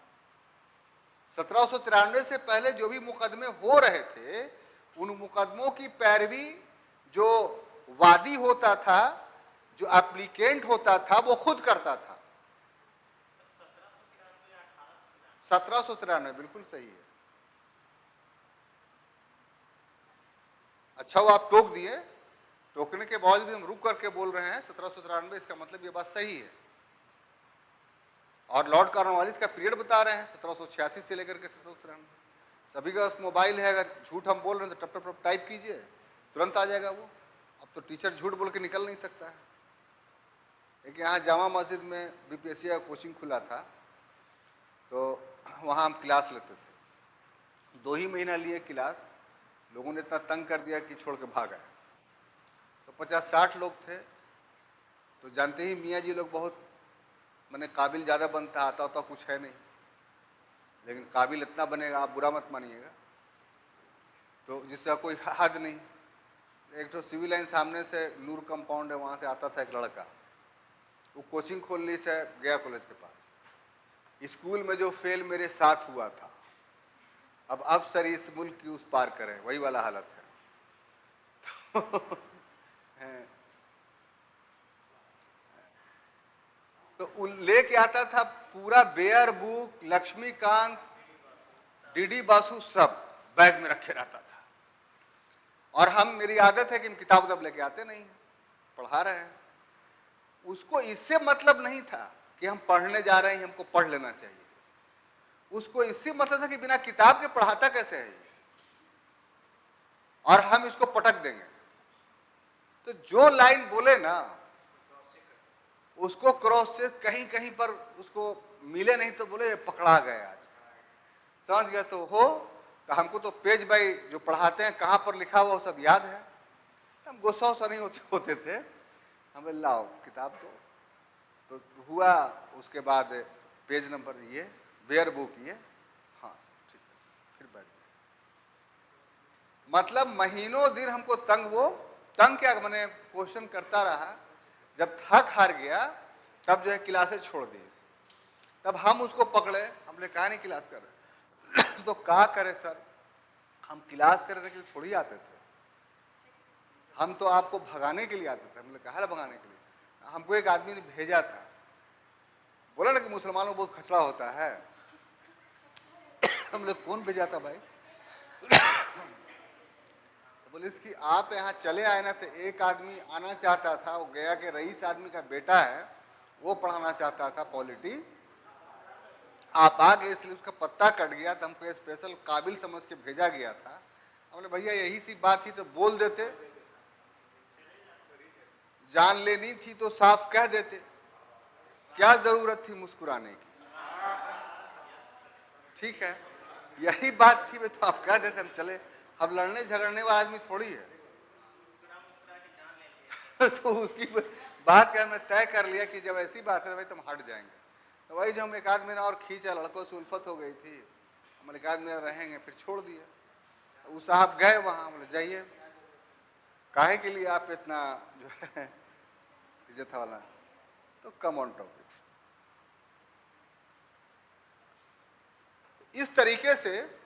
1793 से पहले जो भी मुकदमे हो रहे थे उन मुकदमों की पैरवी जो वादी होता था, जो एप्लीकेंट होता था, वो खुद करता था। 1793 बिल्कुल सही है। अच्छा वो आप टोक दिए, टोकने के बावजूद भी हम रुक करके बोल रहे हैं 1793, इसका मतलब ये बात सही है। और लॉर्ड कॉर्नवालिस का पीरियड बता रहे हैं 1786 से लेकर के 1793। सभी का पास मोबाइल है, अगर झूठ हम बोल रहे हैं तो टप टप टप टाइप कीजिए, तुरंत आ जाएगा वो। अब तो टीचर झूठ बोल के निकल नहीं सकता है। एक यहाँ जामा मस्जिद में बीपीएससी का कोचिंग खुला था, तो वहाँ हम क्लास लेते थे। 2 ही महीना लिए क्लास, लोगों ने इतना तंग कर दिया कि छोड़ के भाग आए। तो 50-60 लोग थे। तो जानते ही मियाँ जी लोग बहुत मैंने काबिल ज़्यादा बनता, आता होता कुछ है नहीं, लेकिन काबिल इतना बनेगा, आप बुरा मत मानिएगा, तो जिसका कोई हद नहीं। एक तो सिविल लाइन सामने से नूर कंपाउंड है, वहाँ से आता था एक लड़का, वो कोचिंग खोलने से गया कॉलेज के पास। स्कूल में जो फेल मेरे साथ हुआ था, अब सर इस मुल्क की उस पार करें, वही वाला हालत है। तो लेके आता था पूरा bare book, Laxmikant, D D Basu सब बैग में रखे रहता था। और मेरी आदत है कि हम किताब उताब लेके आते नहीं, पढ़ा रहे हैं। उसको इससे मतलब नहीं था कि हम पढ़ने जा रहे हैं, हमको पढ़ लेना चाहिए। उसको इससे मतलब था कि बिना किताब के पढ़ाता कैसे है और हम इसको पटक देंगे। तो जो लाइन बोले ना उसको क्रॉस से कहीं कहीं पर उसको मिले नहीं तो बोले पकड़ा गए आज, समझ गया। तो हमको तो पेज बाई जो पढ़ाते हैं कहाँ पर लिखा हुआ वो सब याद है। हम गुस्सा सा नहीं होते थे, हमें लाओ किताब तो हुआ। उसके बाद पेज नंबर ये बेयर बुक ये, हाँ ठीक है फिर बैठ गए। मतलब महीनों दिन हमको तंग क्या मैंने क्वेश्चन करता रहा। जब थक हार गया तब जो है क्लासेस छोड़ दी। तब हम उसको पकड़े, हमने कहा नहीं क्लास कर रहे तो क्या करे सर, हम क्लास करने के लिए थोड़ी आते थे, हम तो आपको भगाने के लिए आते थे। हमने कहा भगाने के लिए, हमको एक आदमी ने भेजा था, बोला ना कि मुसलमानों को बहुत खसड़ा होता है। हमने कौन भेजा था भाई? तो बोले इसकी आप यहाँ चले आए ना, तो एक आदमी आना चाहता था, वो गया कि रईस आदमी का बेटा है, वो पढ़ाना चाहता था पॉलिटी, आप आ गए इसलिए उसका पत्ता कट गया। तो हमको स्पेशल काबिल समझ के भेजा गया था। हमने भैया यही सी बात थी तो बोल देते, जान लेनी थी तो साफ कह देते, क्या जरूरत थी मुस्कुराने की। ठीक है, यही बात थी तो आप कह देते, हम चले। अब लड़ने झगड़ने वाला आदमी थोड़ी है। तो उसकी बात का हमने तय कर लिया कि जब ऐसी बात है भाई तुम हट जाएंगे। तो वही जो हम एक आध महीना और खींचा, लड़कों से उल्फत हो गई थी, हम एक आध महीना रहेंगे, फिर छोड़ दिया। वो साहब गए वहाँ, बोले जाइए, काहे के लिए आप इतना जो है इज्जत वाला, तो कम ऑन टॉपिक। इस तरीके से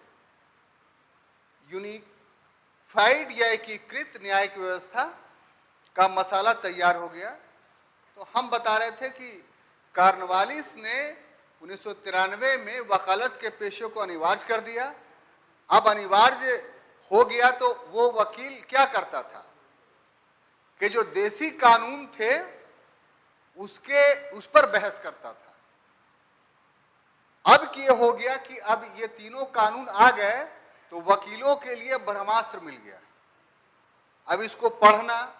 यूनिफाइड या एकीकृत न्यायिक व्यवस्था का मसाला तैयार हो गया। तो हम बता रहे थे कि कार्नवालिस ने 1993 में वकालत के पेशे को अनिवार्य कर दिया। अब अनिवार्य हो गया तो वो वकील क्या करता था कि जो देसी कानून थे उस पर बहस करता था। अब ये हो गया कि अब ये तीनों कानून आ गए तो वकीलों के लिए ब्रह्मास्त्र मिल गया। अब इसको पढ़ना,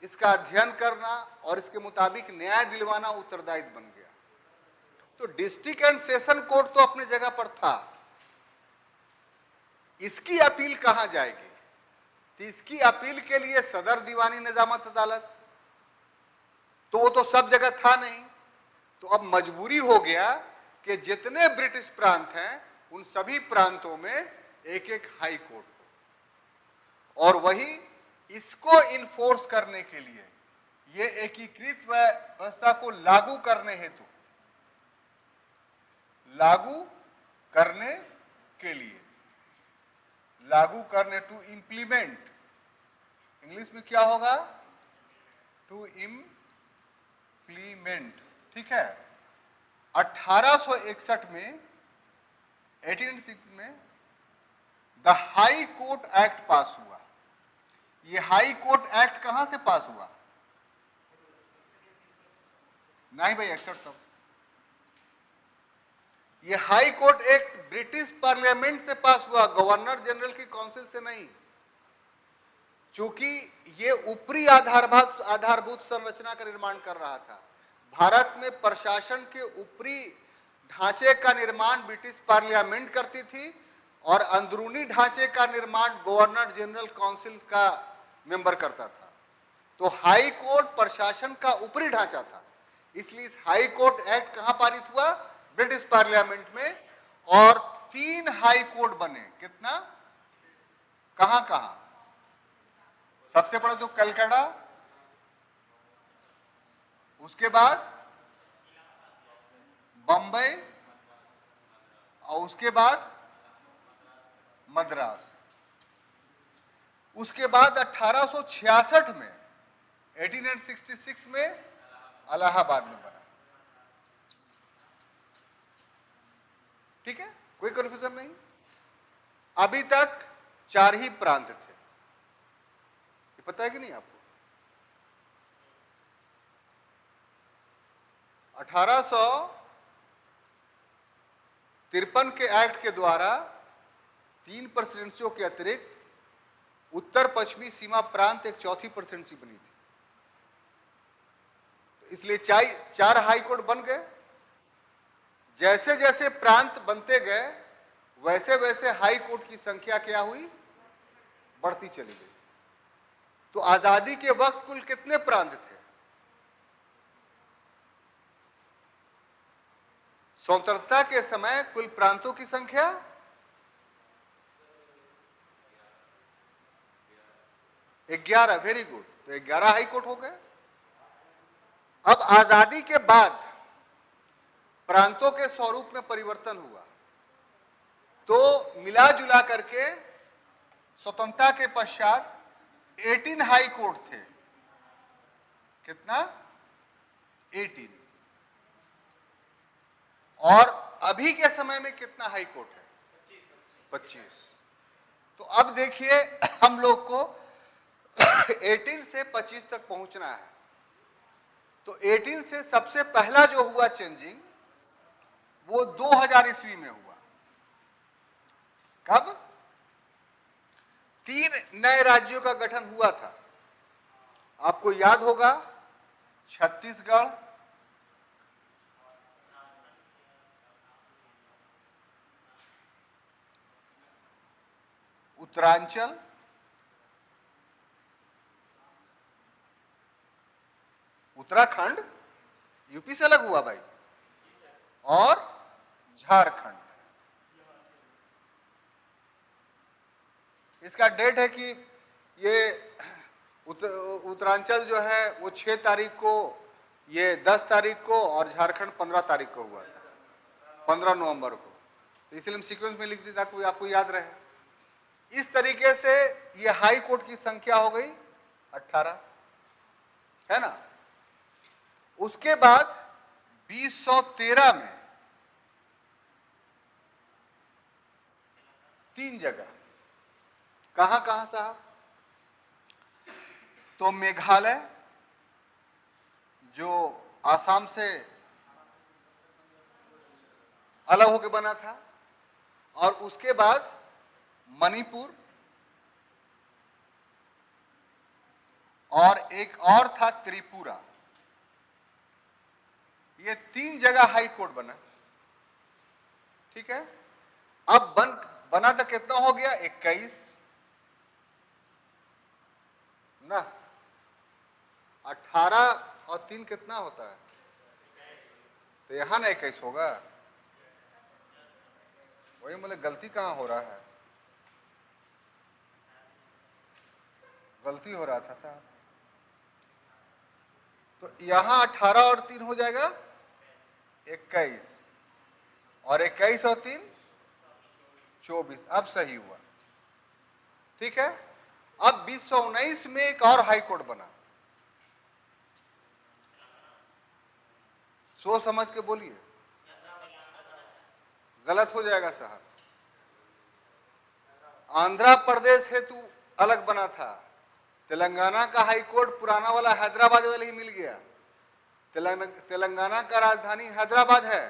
इसका अध्ययन करना और इसके मुताबिक न्याय दिलवाना उत्तरदायित्व बन गया। तो डिस्ट्रिक्ट एंड सेशन कोर्ट तो अपने जगह पर था, इसकी अपील कहां जाएगी? तो इसकी अपील के लिए सदर दीवानी निजामत अदालत, तो वो तो सब जगह था नहीं। तो अब मजबूरी हो गया कि जितने ब्रिटिश प्रांत हैं उन सभी प्रांतों में एक एक हाई कोर्ट हो, और वही इसको इन्फोर्स करने के लिए, ये एकीकृत व्यवस्था को लागू करने हेतु, लागू करने टू इंप्लीमेंट, इंग्लिश में क्या होगा? To implement. ठीक है, 1861 में 1806 में the high court act pass हुआ। ये हाई कोर्ट एक्ट कहां से पास हुआ? नहीं भाई 61 तक। ये high court act British parliament से पास हुआ, गवर्नर जनरल की काउंसिल से नहीं। चूंकि ये ऊपरी आधारभूत संरचना का निर्माण कर रहा था। भारत में प्रशासन के ऊपरी ढांचे का निर्माण ब्रिटिश पार्लियामेंट करती थी और अंदरूनी ढांचे का निर्माण गवर्नर जनरल काउंसिल का मेंबर करता था। तो हाई कोर्ट प्रशासन का ऊपरी ढांचा था, इसलिए इस हाई कोर्ट एक्ट कहां पारित हुआ? ब्रिटिश पार्लियामेंट में। और 3 हाई कोर्ट बने। कितना? कहां कहां? सबसे पहले तो कलकत्ता, उसके बाद बंबई और उसके बाद मद्रास। उसके बाद 1866 में 1866 में इलाहाबाद में बना। ठीक है, कोई कंफ्यूजन नहीं। अभी तक 4 ही प्रांत थे, ये पता है कि नहीं आपको? 1853 के एक्ट के द्वारा 3 प्रेसिडेंसियों के अतिरिक्त उत्तर पश्चिमी सीमा प्रांत एक चौथी परसेंट सी बनी थी। तो इसलिए चार हाई कोर्ट बन गए। जैसे जैसे प्रांत बनते गए वैसे वैसे हाई कोर्ट की संख्या क्या हुई, बढ़ती चली गई। तो आजादी के वक्त कुल कितने प्रांत थे? स्वतंत्रता के समय कुल प्रांतों की संख्या 11। Very good. तो 11 हाई कोर्ट हो गए। अब आजादी के बाद प्रांतों के स्वरूप में परिवर्तन हुआ, तो मिला जुला करके स्वतंत्रता के पश्चात 18 हाई कोर्ट थे। कितना? 18। और अभी के समय में कितना हाई कोर्ट है? 25। तो अब देखिए हम लोग को 18 से 25 तक पहुंचना है। तो 18 से सबसे पहला जो हुआ चेंजिंग वो 2000 ईस्वी में हुआ। कब? 3 नए राज्यों का गठन हुआ था। आपको याद होगा, छत्तीसगढ़, उत्तरांचल, उत्तराखंड, यूपी से अलग हुआ भाई, और झारखंड। इसका डेट है कि ये उत्तरांचल जो है वो 6 तारीख को, ये 10 तारीख को, और झारखंड 15 तारीख को हुआ था, 15 नवंबर को। तो इसलिए हम सीक्वेंस में लिख दिया ताकि आपको याद रहे। इस तरीके से ये हाई कोर्ट की संख्या हो गई 18, है ना। उसके बाद 2013 में 3 जगह, कहां कहां साहब? तो मेघालय जो आसाम से अलग होकर बना था, और उसके बाद मणिपुर, और एक और था त्रिपुरा। ये 3 जगह हाई कोर्ट बना। ठीक है। अब बना तो कितना हो गया? 21 ना। 18 और 3 कितना होता है? तो यहां ना 21 होगा। वही मुझे गलती कहां हो रहा है? गलती हो रहा था साहब। तो यहां 18 और 3 हो जाएगा 21, और 21 और 3 24। अब सही हुआ। ठीक है। अब 2019 में एक और हाई कोर्ट बना। सोच समझ के बोलिए, गलत हो जाएगा साहब। आंध्र प्रदेश हेतु अलग बना था। तेलंगाना का हाई कोर्ट पुराना वाला हैदराबाद वाले ही मिल गया। तेलंगाना का राजधानी हैदराबाद है।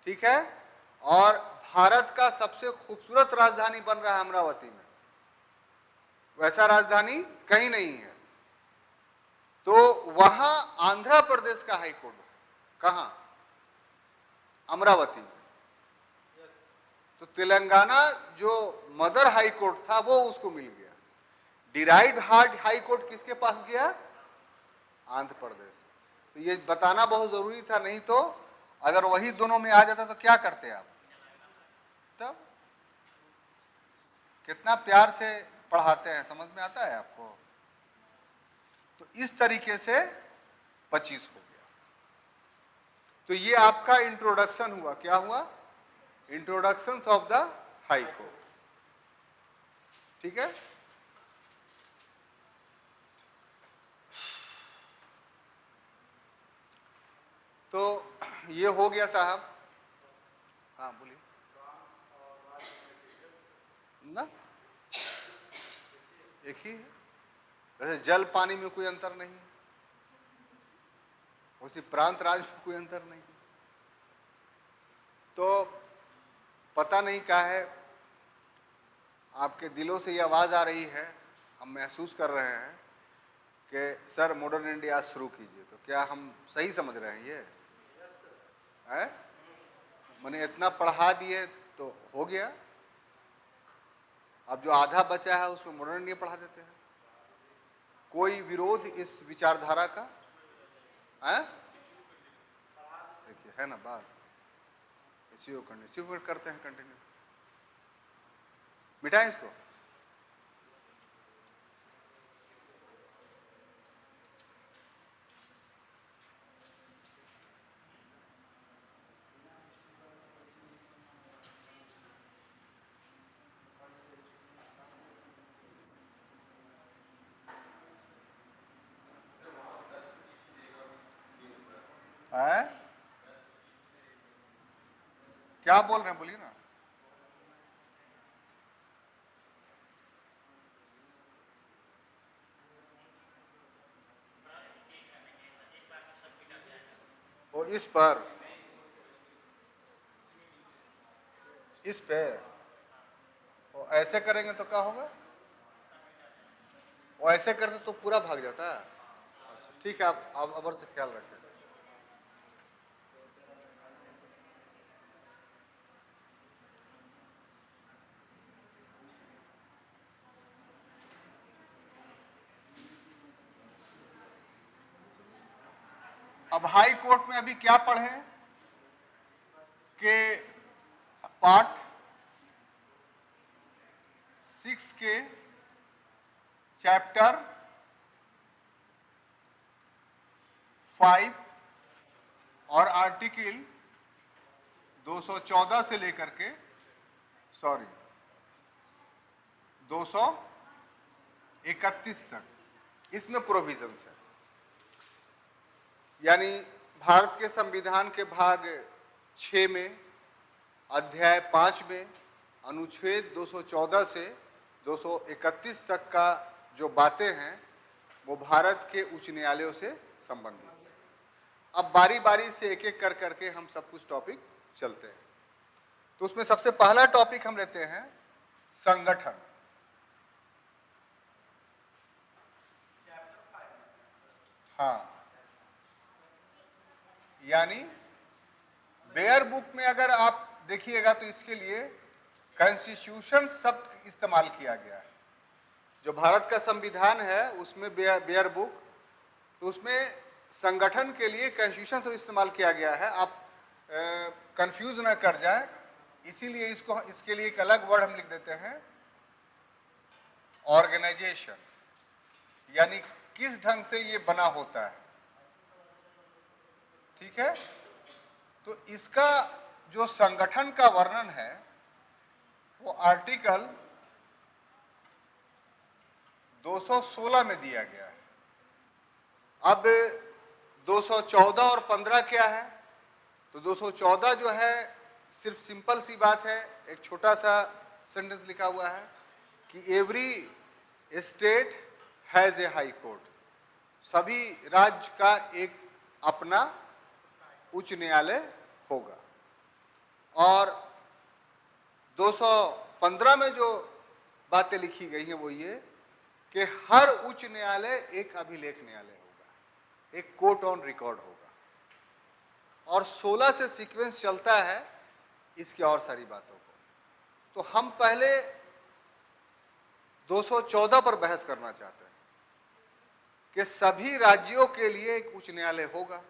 ठीक है। और भारत का सबसे खूबसूरत राजधानी बन रहा है अमरावती में। वैसा राजधानी कहीं नहीं है। तो वहां आंध्र प्रदेश का हाई कोर्ट कहां? अमरावती में। तो तेलंगाना जो मदर हाई कोर्ट था वो उसको मिल गया। डिराइव्ड हाई कोर्ट किसके पास गया? आंध्र प्रदेश। तो ये बताना बहुत जरूरी था, नहीं तो अगर वही दोनों में आ जाता तो क्या करते आप? तब कितना प्यार से पढ़ाते हैं, समझ में आता है आपको? तो इस तरीके से 25 हो गया। तो ये आपका इंट्रोडक्शन हुआ। क्या हुआ? Introduction of the high court. ठीक है। तो ये हो गया साहब। हाँ बोलिए ना। एक ही है। वैसे जल पानी में कोई अंतर नहीं, उसी प्रांत राज में कोई अंतर नहीं। तो पता नहीं क्या है, आपके दिलों से ये आवाज़ आ रही है, हम महसूस कर रहे हैं कि सर मॉडर्न इंडिया शुरू कीजिए, तो क्या हम सही समझ रहे हैं ये है? मैंने इतना पढ़ा दिए तो हो गया, अब जो आधा बचा है उसमें मॉडर्न इंडिया पढ़ा देते हैं। कोई विरोध इस विचारधारा का है? देखिए है ना बात, इसी को करते हैं कंटिन्यू, मिटाएं इसको। है? क्या बोल रहे हैं बोलिए ना। वो इस पे वो ऐसे करेंगे तो क्या होगा? वो ऐसे करते तो पूरा भाग जाता है। अच्छा, ठीक है, आप अबर से ख्याल रखें। अब हाई कोर्ट में अभी क्या पढ़े कि पार्ट 6 के चैप्टर 5 और आर्टिकल 214 से लेकर के 231 तक इसमें प्रोविजंस है। यानी भारत के संविधान के भाग 6 में अध्याय 5 में अनुच्छेद 214 से 231 तक का जो बातें हैं वो भारत के उच्च न्यायालयों से संबंधित है। अब बारी बारी से एक एक कर करके हम सब कुछ टॉपिक चलते हैं। तो उसमें सबसे पहला टॉपिक हम लेते हैं संगठन। हाँ, यानी बेयर बुक में अगर आप देखिएगा तो इसके लिए कॉन्स्टिट्यूशन शब्द इस्तेमाल किया गया है। जो भारत का संविधान है उसमें बेयर बुक, तो उसमें संगठन के लिए कॉन्स्टिट्यूशन शब्द इस्तेमाल किया गया है। आप कंफ्यूज ना कर जाए, इसीलिए इसके लिए एक अलग वर्ड हम लिख देते हैं ऑर्गेनाइजेशन, यानी किस ढंग से ये बना होता है। ठीक है, तो इसका जो संगठन का वर्णन है वो आर्टिकल 216 में दिया गया है। अब 214 और 15 क्या है? तो 214 जो है सिर्फ सिंपल सी बात है, एक छोटा सा सेंटेंस लिखा हुआ है कि every state has a high court, सभी राज्य का एक अपना उच्च न्यायालय होगा। और 215 में जो बातें लिखी गई हैं वो ये कि हर उच्च न्यायालय एक अभिलेख न्यायालय होगा, एक कोर्ट ऑन रिकॉर्ड होगा। और 16 से सीक्वेंस चलता है इसकी और सारी बातों को। तो हम पहले 214 पर बहस करना चाहते हैं कि सभी राज्यों के लिए एक उच्च न्यायालय होगा।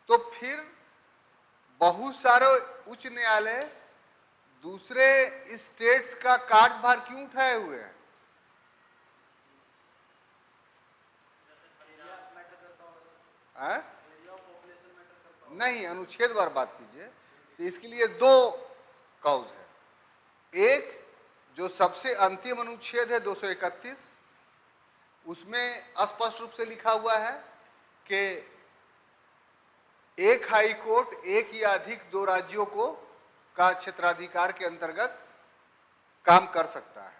तो फिर बहुत सारे उच्च न्यायालय दूसरे स्टेट्स का कार्यभार क्यों उठाए हुए हैं? नहीं, अनुच्छेदवार बात कीजिए। तो इसके लिए दो कॉज है। एक जो सबसे अंतिम अनुच्छेद है 231, उसमें स्पष्ट रूप से लिखा हुआ है कि एक हाई कोर्ट एक या अधिक दो राज्यों को का क्षेत्राधिकार के अंतर्गत काम कर सकता है।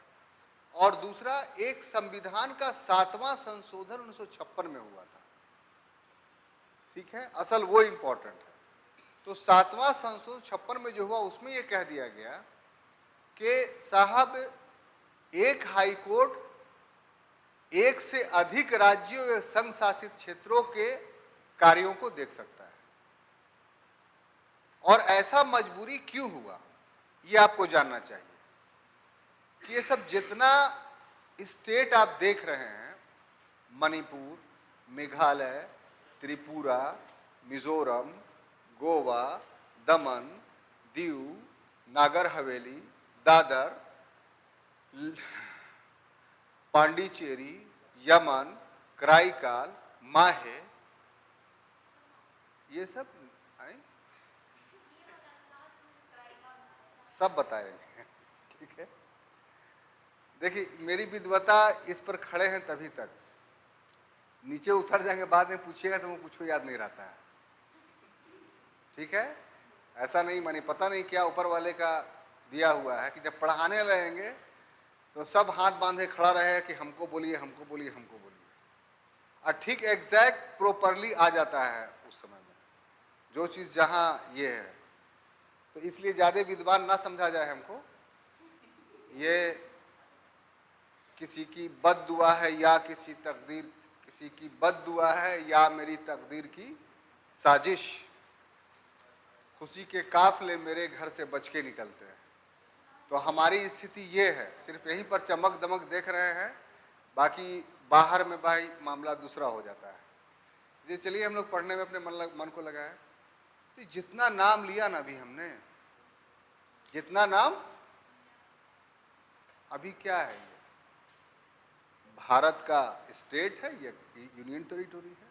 और दूसरा, एक संविधान का 7वां संशोधन 1956 में हुआ था। ठीक है, असल वो इंपॉर्टेंट है। तो 7वां संशोधन 56 में जो हुआ उसमें ये कह दिया गया कि साहब एक हाई कोर्ट एक से अधिक राज्यों या संघ शासित क्षेत्रों के कार्यों को देख सकता है। और ऐसा मजबूरी क्यों हुआ ये आपको जानना चाहिए कि ये सब जितना स्टेट आप देख रहे हैं, मणिपुर, मेघालय, त्रिपुरा, मिजोरम, गोवा, दमन, दीव, नागर हवेली, दादर, पांडिचेरी, यमन, कराईकाल, माहे, ये सब सब बता रहे हैं। ठीक है, देखिए मेरी विद्वता इस पर खड़े हैं तभी तक, नीचे उतर जाएंगे बाद में पूछिएगा तो वो कुछ याद नहीं रहता है। ठीक है, ऐसा नहीं, माने पता नहीं क्या ऊपर वाले का दिया हुआ है कि जब पढ़ाने लगेंगे तो सब हाथ बांधे खड़ा रहे कि हमको बोलिए, हमको बोलिए, हमको बोलिए, और ठीक एग्जैक्ट प्रॉपरली आ जाता है उस समय में जो चीज़ जहाँ ये है। तो इसलिए ज़्यादा विद्वान ना समझा जाए हमको, ये किसी की बद दुआ है या किसी की बद दुआ है या मेरी तकदीर की साजिश। खुशी के काफले मेरे घर से बच के निकलते हैं। तो हमारी स्थिति ये है, सिर्फ यहीं पर चमक दमक देख रहे हैं, बाकी बाहर में भाई मामला दूसरा हो जाता है। ये चलिए हम लोग पढ़ने में अपने मन को लगाए। तो जितना नाम लिया ना अभी हमने, जितना नाम, अभी क्या है, ये भारत का स्टेट है, ये यूनियन टेरिटरी है।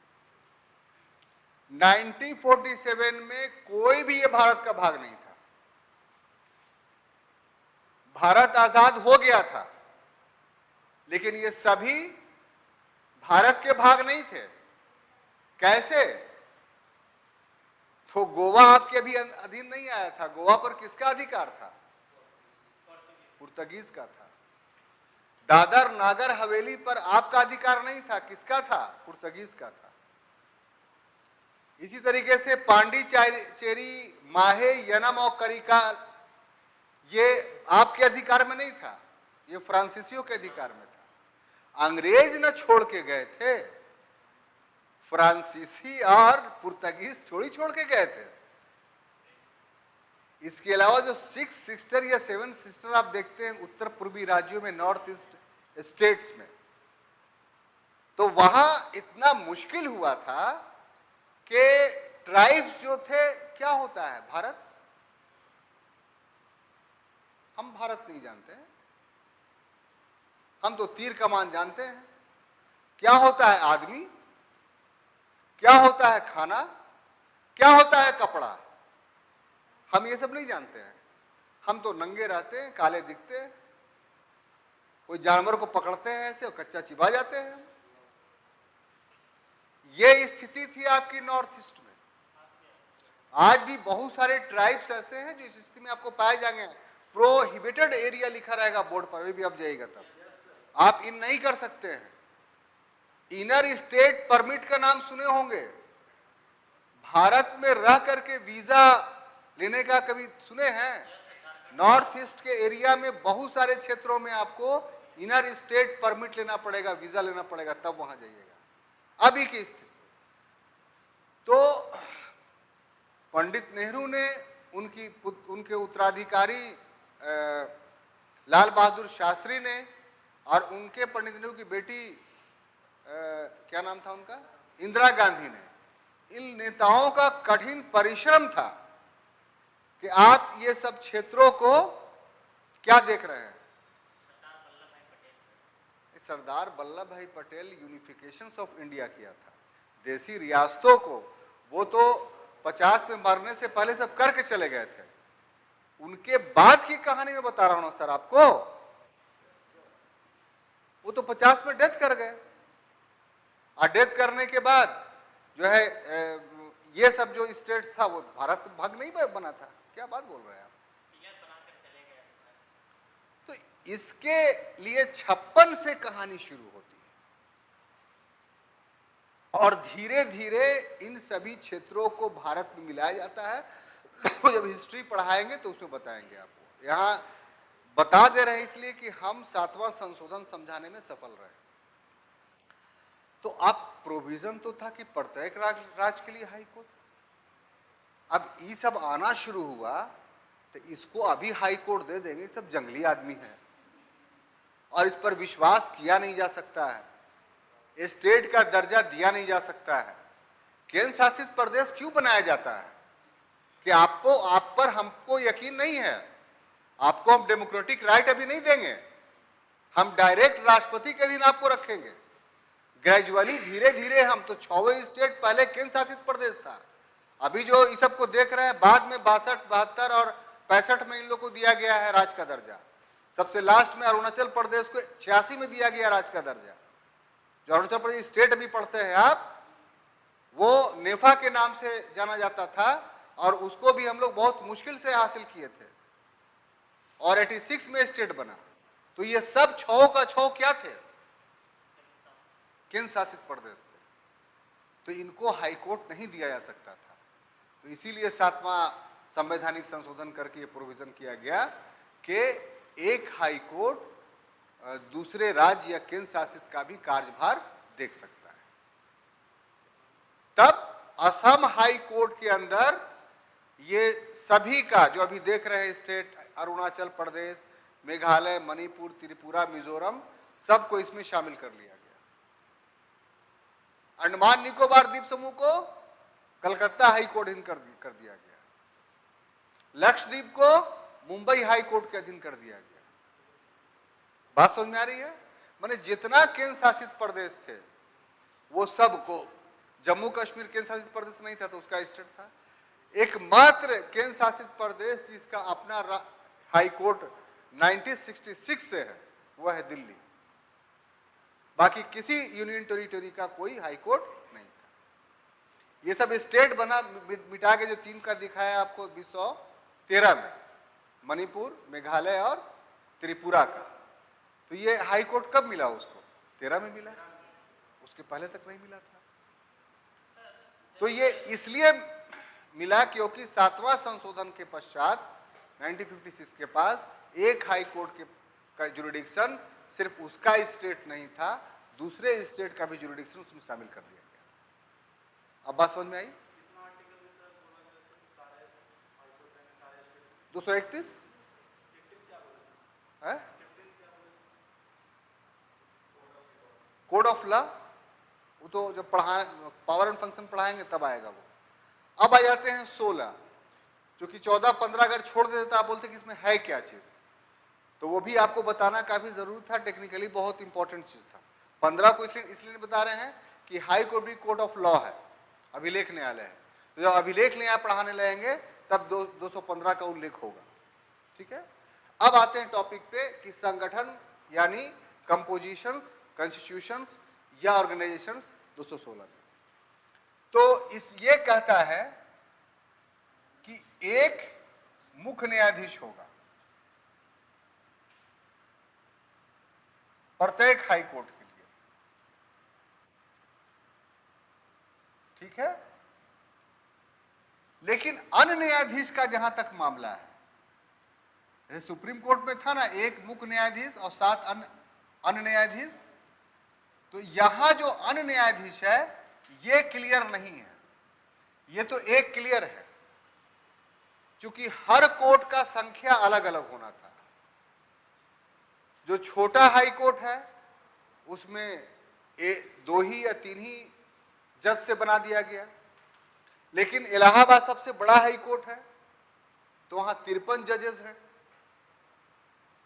1947 में कोई भी ये भारत का भाग नहीं था। भारत आजाद हो गया था, लेकिन ये सभी भारत के भाग नहीं थे। कैसे? तो गोवा आपके अभी अधीन नहीं आया था। गोवा पर किसका अधिकार था? पुर्तगीज का था। दादर नागर हवेली पर आपका अधिकार नहीं था, किसका था? पुर्तगीज का था। इसी तरीके से पांडिचेरी, माहे, यनम और करिकाल ये आपके अधिकार में नहीं था, ये फ्रांसीसियों के अधिकार में था। अंग्रेज न छोड़ के गए थे, फ्रांसीसी और पुर्तगीज थोड़ी छोड़ के गए थे। इसके अलावा जो 6 सिस्टर या 7 सिस्टर आप देखते हैं उत्तर पूर्वी राज्यों में, नॉर्थ ईस्ट स्टेट्स में, तो वहां इतना मुश्किल हुआ था कि ट्राइब्स जो थे, क्या होता है भारत, हम भारत नहीं जानते हैं, हम तो तीर कमान जानते हैं। क्या होता है आदमी, क्या होता है खाना, क्या होता है कपड़ा, हम ये सब नहीं जानते हैं। हम तो नंगे रहते हैं, काले दिखते हैं, कोई जानवर को पकड़ते हैं ऐसे और कच्चा चिबा जाते हैं। ये स्थिति थी आपकी नॉर्थ ईस्ट में। आज भी बहुत सारे ट्राइब्स ऐसे हैं जो इस स्थिति में आपको पाए जाएंगे। प्रोहिबिटेड एरिया लिखा रहेगा बोर्ड पर, भी आप जाइएगा तब आप इन नहीं कर सकते हैं। इनर स्टेट परमिट का नाम सुने होंगे, भारत में रह करके वीजा लेने का कभी सुने हैं? नॉर्थ ईस्ट के एरिया में बहुत सारे क्षेत्रों में आपको इनर स्टेट परमिट लेना पड़ेगा, वीजा लेना पड़ेगा, तब वहां जाइएगा। अभी की स्थिति तो पंडित नेहरू ने उनके उत्तराधिकारी लाल बहादुर शास्त्री ने और उनके पंडित नेहरू की बेटी क्या नाम था उनका, इंदिरा गांधी ने, इन नेताओं का कठिन परिश्रम था कि आप ये सब क्षेत्रों को क्या देख रहे हैं। सरदार वल्लभ भाई पटेल यूनिफिकेशन ऑफ इंडिया किया था, देसी रियासतों को, वो तो 50 में मरने से पहले सब करके चले गए थे। उनके बाद की कहानी में बता रहा हूं सर आपको, वो तो 50 में डेथ कर गए, और डेथ करने के बाद जो है ये सब जो स्टेट था वो भारत भाग नहीं बना था। क्या बात बोल रहे हैं आप? तो इसके लिए 56 से कहानी शुरू होती है, और धीरे धीरे इन सभी क्षेत्रों को भारत में मिलाया जाता है। तो जब हिस्ट्री पढ़ाएंगे तो उसमें बताएंगे आपको। यहाँ बता दे रहे हैं इसलिए कि हम 7वां संशोधन समझाने में सफल रहे। तो अब प्रोविजन तो था कि प्रत्येक राज्य के लिए हाई कोर्ट, अब ये सब आना शुरू हुआ तो इसको अभी हाई कोर्ट दे देंगे, सब जंगली आदमी है और इस पर विश्वास किया नहीं जा सकता है, स्टेट का दर्जा दिया नहीं जा सकता है। केंद्र शासित प्रदेश क्यों बनाया जाता है कि आपको, आप पर हमको यकीन नहीं है, आपको हम डेमोक्रेटिक राइट अभी नहीं देंगे, हम डायरेक्ट राष्ट्रपति के अधीन आपको रखेंगे। ग्रेजुअली धीरे धीरे हम तो 6वें स्टेट पहले केंद्र शासित प्रदेश था, अभी जो इस सब को देख रहे हैं बाद में 62, 72 और 65 में इन लोग को दिया गया है राज्य का दर्जा। सबसे लास्ट में अरुणाचल प्रदेश को 86 में दिया गया राज्य का दर्जा। जो अरुणाचल प्रदेश स्टेट अभी पढ़ते हैं आप, वो नेफा के नाम से जाना जाता था और उसको भी हम लोग बहुत मुश्किल से हासिल किए थे और 86 में स्टेट बना। तो ये सब 6 का 6 क्या थे? केंद्र शासित प्रदेश थे। तो इनको हाई कोर्ट नहीं दिया जा सकता था। तो इसीलिए 7वां संवैधानिक संशोधन करके ये प्रोविजन किया गया कि एक हाई कोर्ट दूसरे राज्य या केंद्र शासित का भी कार्यभार देख सकता है। तब असम हाई कोर्ट के अंदर ये सभी का जो अभी देख रहे हैं स्टेट, अरुणाचल प्रदेश, मेघालय, मणिपुर, त्रिपुरा, मिजोरम, सबको इसमें शामिल कर लिया गया। अंडमान निकोबार द्वीप समूह को कलकत्ता हाई कोर्ट अधीन कर दिया गया। लक्षद्वीप को मुंबई हाई कोर्ट के अधीन कर दिया गया। बात समझ में आ रही है? माने जितना केंद्र शासित प्रदेश थे वो सबको, जम्मू कश्मीर केंद्र शासित प्रदेश नहीं था तो उसका स्टेट था। एकमात्र केंद्र शासित प्रदेश जिसका अपना हाई कोर्ट 1966 से है वह है दिल्ली। बाकी किसी यूनियन टेरिटरी का कोई हाई कोर्ट नहीं था। ये सब स्टेट बना मिटा के जो 3 का दिखाया आपको 2013 में, मणिपुर, मेघालय और त्रिपुरा का। तो ये हाई कोर्ट कब मिला उसको? 13 में मिला, उसके पहले तक नहीं मिला था। तो ये इसलिए मिला क्योंकि 7वां संशोधन के पश्चात 1956 के पास एक हाई कोर्ट का जुरिडिक्शन सिर्फ उसका स्टेट नहीं था, दूसरे स्टेट का भी जुरिडिक्शन उसमें शामिल कर दिया गया था। अब बात समझ में आई? 231 है कोड ऑफ लॉ, वो तो जब पावर एंड फंक्शन पढ़ाएंगे तब आएगा वो। अब आ जाते हैं 16, जो कि 14, 15 अगर छोड़ देते तो आप बोलते कि इसमें है क्या चीज, तो वो भी आपको बताना काफी जरूरी था, टेक्निकली बहुत इंपॉर्टेंट चीज था। 15 को इसलिए बता रहे हैं कि हाई कोर्ट भी कोर्ट ऑफ लॉ है, अभिलेख न्यायालय है। तो जब अभिलेख न्याय पढ़ाने लगेंगे तब 215 का उल्लेख होगा। ठीक है, अब आते हैं टॉपिक पे कि संगठन यानी कंपोजिशंस, कॉन्स्टिट्यूशंस या ऑर्गेनाइजेशंस 216 में। तो ये कहता है कि एक मुख्य न्यायाधीश होगा प्रत्येक हाई कोर्ट के लिए। ठीक है, लेकिन अन्य न्यायाधीश का जहां तक मामला है, जैसे सुप्रीम कोर्ट में था ना एक मुख्य न्यायाधीश और 7 अन्य न्यायाधीश, तो यहां जो अन्य न्यायाधीश है ये क्लियर नहीं है, ये तो एक क्लियर है, क्योंकि हर कोर्ट का संख्या अलग अलग होना था। जो छोटा हाई कोर्ट है उसमें 2 ही या 3 ही जज से बना दिया गया, लेकिन इलाहाबाद सबसे बड़ा हाई कोर्ट है तो वहां 53 जजेस हैं।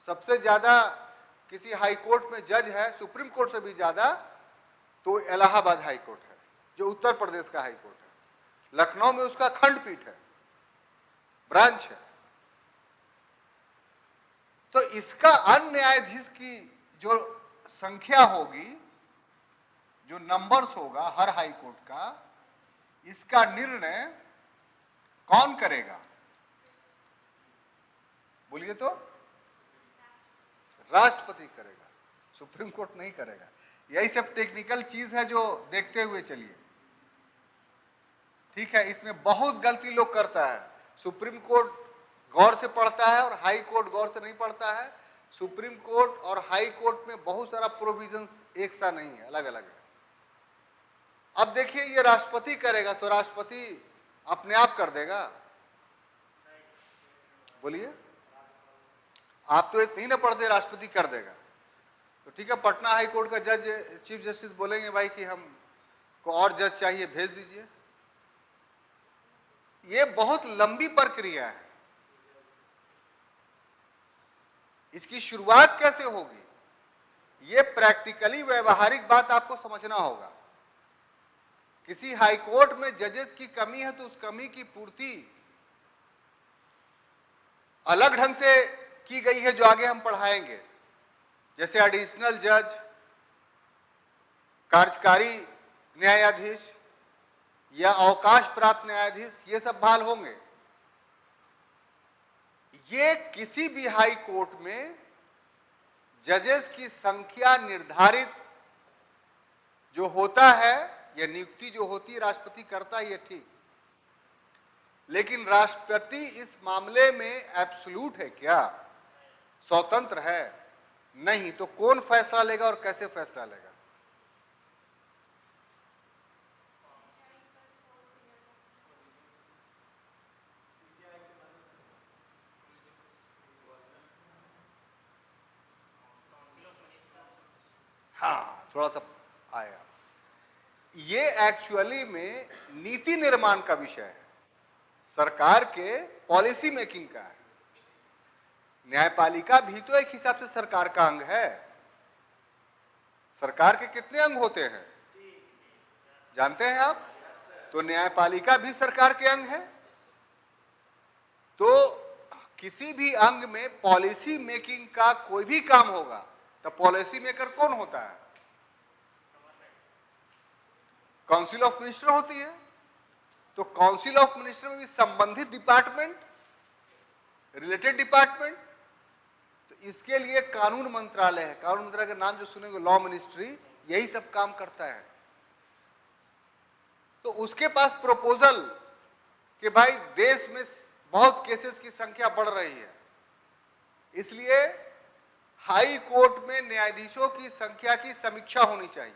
सबसे ज्यादा किसी हाई कोर्ट में जज है सुप्रीम कोर्ट से भी ज्यादा तो इलाहाबाद हाई कोर्ट है, जो उत्तर प्रदेश का हाई कोर्ट है। लखनऊ में उसका खंडपीठ है, ब्रांच है। तो इसका अन्य न्यायाधीश की जो संख्या होगी, जो नंबर्स होगा हर हाई कोर्ट का, इसका निर्णय कौन करेगा? बोलिए तो। राष्ट्रपति करेगा, सुप्रीम कोर्ट नहीं करेगा। यही सब टेक्निकल चीज है जो देखते हुए चलिए, ठीक है। इसमें बहुत गलती लोग करता है। सुप्रीम कोर्ट गौर से पढ़ता है और हाई कोर्ट गौर से नहीं पढ़ता है। सुप्रीम कोर्ट और हाई कोर्ट में बहुत सारा प्रोविजंस एक सा नहीं है, अलग अलग है। अब देखिए, ये राष्ट्रपति करेगा तो राष्ट्रपति अपने आप कर देगा? बोलिए, आप तो इतनी ना पढ़ते, राष्ट्रपति कर देगा। तो ठीक है, पटना हाई कोर्ट का जज चीफ जस्टिस बोलेंगे भाई कि हम को और जज चाहिए, भेज दीजिए। ये बहुत लंबी प्रक्रिया है। इसकी शुरुआत कैसे होगी, ये प्रैक्टिकली व्यवहारिक बात आपको समझना होगा। किसी हाई कोर्ट में जजेस की कमी है तो उस कमी की पूर्ति अलग ढंग से की गई है, जो आगे हम पढ़ाएंगे। जैसे एडिशनल जज, कार्यकारी न्यायाधीश या अवकाश प्राप्त न्यायाधीश, ये सब बहाल होंगे। ये किसी भी हाई कोर्ट में जजेस की संख्या निर्धारित जो होता है, या नियुक्ति जो होती है राष्ट्रपति करता है, ये ठीक। लेकिन राष्ट्रपति इस मामले में एब्सोल्यूट है क्या, स्वतंत्र है? नहीं। तो कौन फैसला लेगा और कैसे फैसला लेगा? हाँ, थोड़ा सा आया। ये एक्चुअली में नीति निर्माण का विषय है, सरकार के पॉलिसी मेकिंग का है। न्यायपालिका भी तो एक हिसाब से सरकार का अंग है। सरकार के कितने अंग होते हैं जानते हैं आप? तो न्यायपालिका भी सरकार के अंग है। तो किसी भी अंग में पॉलिसी मेकिंग का कोई भी काम होगा तो पॉलिसी मेकर कौन होता है? काउंसिल ऑफ मिनिस्टर होती है। तो काउंसिल ऑफ मिनिस्टर में भी संबंधित डिपार्टमेंट, रिलेटेड डिपार्टमेंट, तो इसके लिए कानून मंत्रालय है। कानून मंत्रालय का नाम जो सुनेंगे, लॉ मिनिस्ट्री, यही सब काम करता है। तो उसके पास प्रपोजल कि भाई देश में बहुत केसेस की संख्या बढ़ रही है, इसलिए हाई कोर्ट में न्यायाधीशों की संख्या की समीक्षा होनी चाहिए।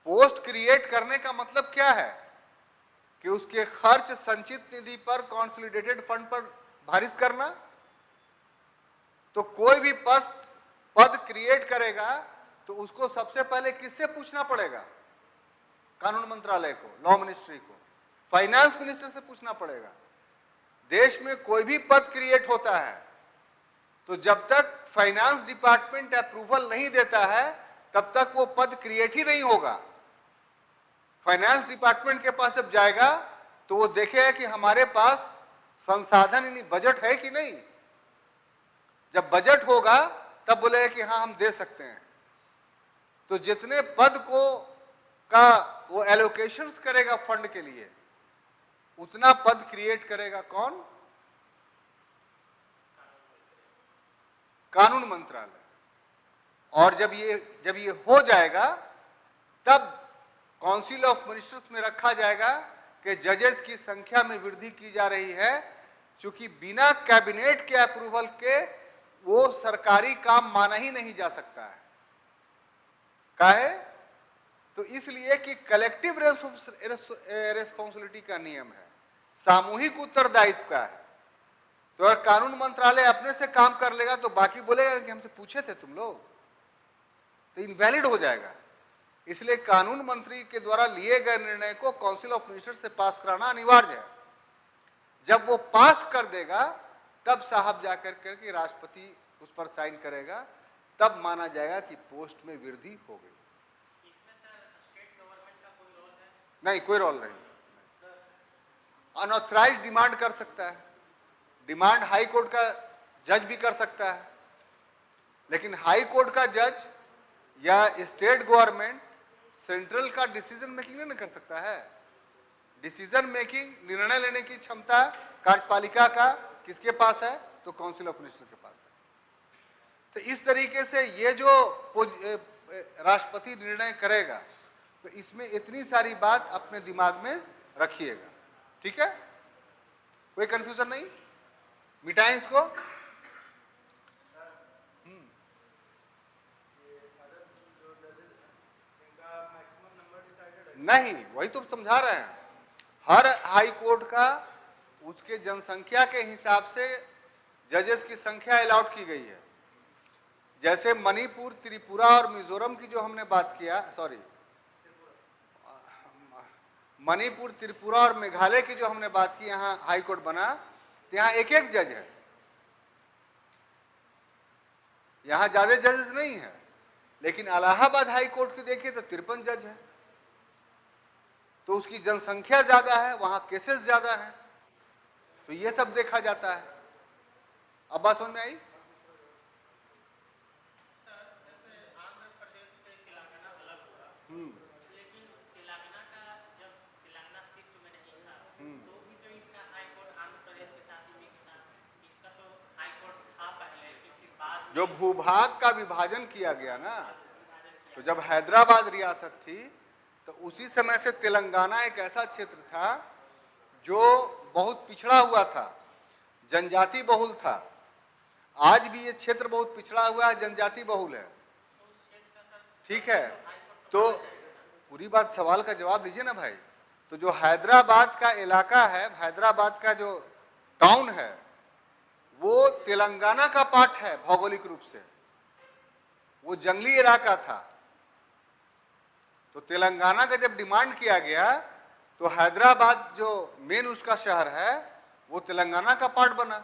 पोस्ट क्रिएट करने का मतलब क्या है कि उसके खर्च संचित निधि पर, कॉन्सोलिडेटेड फंड पर भारित करना। तो कोई भी पद क्रिएट करेगा तो उसको सबसे पहले किससे पूछना पड़ेगा? कानून मंत्रालय को, लॉ मिनिस्ट्री को, फाइनेंस मिनिस्टर से पूछना पड़ेगा। देश में कोई भी पद क्रिएट होता है तो जब तक फाइनेंस डिपार्टमेंट अप्रूवल नहीं देता है तब तक वो पद क्रिएट ही नहीं होगा। फाइनेंस डिपार्टमेंट के पास जब जाएगा तो वो देखेगा कि हमारे पास संसाधन यानी बजट है कि नहीं। जब बजट होगा तब बोलेगा कि हाँ हम दे सकते हैं। तो जितने पद को का वो एलोकेशंस करेगा फंड के लिए, उतना पद क्रिएट करेगा कौन? कानून मंत्रालय। और जब ये हो जाएगा तब काउंसिल ऑफ मिनिस्टर्स में रखा जाएगा कि जजेस की संख्या में वृद्धि की जा रही है, क्योंकि बिना कैबिनेट के अप्रूवल के वो सरकारी काम माना ही नहीं जा सकता है। काहे? तो इसलिए कि कलेक्टिव रेस्पॉन्सिबिलिटी का नियम है, सामूहिक उत्तरदायित्व का है। तो अगर कानून मंत्रालय अपने से काम कर लेगा तो बाकी बोलेगा कि हमसे पूछे थे तुम लोग, तो इनवैलिड हो जाएगा। इसलिए कानून मंत्री के द्वारा लिए गए निर्णय को काउंसिल ऑफ मिनिस्टर से पास कराना अनिवार्य है। जब वो पास कर देगा तब साहब जाकर के राष्ट्रपति उस पर साइन करेगा, तब माना जाएगा कि पोस्ट में वृद्धि हो गई। इसमें सर स्टेट गवर्नमेंट का कोई रोल है? नहीं, कोई रोल नहीं। अनऑथराइज्ड डिमांड कर सकता है। डिमांड हाई कोर्ट का जज भी कर सकता है, लेकिन हाई कोर्ट का जज या स्टेट गवर्नमेंट सेंट्रल का डिसीजन मेकिंग नहीं कर सकता है। डिसीजन मेकिंग, निर्णय लेने की क्षमता कार्यपालिका का किसके पास है? तो काउंसिल ऑफ मिनिस्टर के पास है। तो इस तरीके से ये जो राष्ट्रपति निर्णय करेगा, तो इसमें इतनी सारी बात अपने दिमाग में रखिएगा, ठीक है? कोई कंफ्यूजन नहीं, मिटाएं इसको। नहीं, वही तो समझा रहे हैं। हर हाई कोर्ट का उसके जनसंख्या के हिसाब से जजेस की संख्या अलॉट की गई है। जैसे मणिपुर, त्रिपुरा और मिजोरम की जो हमने बात किया, सॉरी, मणिपुर, त्रिपुरा और मेघालय की जो हमने बात की, यहाँ हाई कोर्ट बना, तो यहाँ एक एक जज है, यहाँ ज्यादा जजेस नहीं है। लेकिन इलाहाबाद हाई कोर्ट की देखिए तो 53 जज है, तो उसकी जनसंख्या ज्यादा है, वहां केसेस ज्यादा है, तो ये सब देखा जाता है। अब बात समझ में आई? सर जैसे आंध्र प्रदेश से तेलंगाना अलग हुआ, लेकिन तेलंगाना का जब तेलंगाना अस्तित्व में नहीं था तो भी तो इसका हाई कोर्ट आंध्र प्रदेश के साथ ही मिक्स था। इसका तो हाई कोर्ट था पहले, लेकिन फिर बाद में जो भूभाग का विभाजन किया गया ना, तो जब हैदराबाद रियासत थी तो उसी समय से तेलंगाना एक ऐसा क्षेत्र था जो बहुत पिछड़ा हुआ था, जनजाति बहुल था। आज भी ये क्षेत्र बहुत पिछड़ा हुआ है, जनजाति बहुल है, ठीक है? तो पूरी बात, सवाल का जवाब लीजिए ना भाई। तो जो हैदराबाद का इलाका है, हैदराबाद का जो टाउन है, वो तेलंगाना का पार्ट है भौगोलिक रूप से, वो जंगली इलाका था। तो तेलंगाना का जब डिमांड किया गया तो हैदराबाद जो मेन उसका शहर है वो तेलंगाना का पार्ट बना।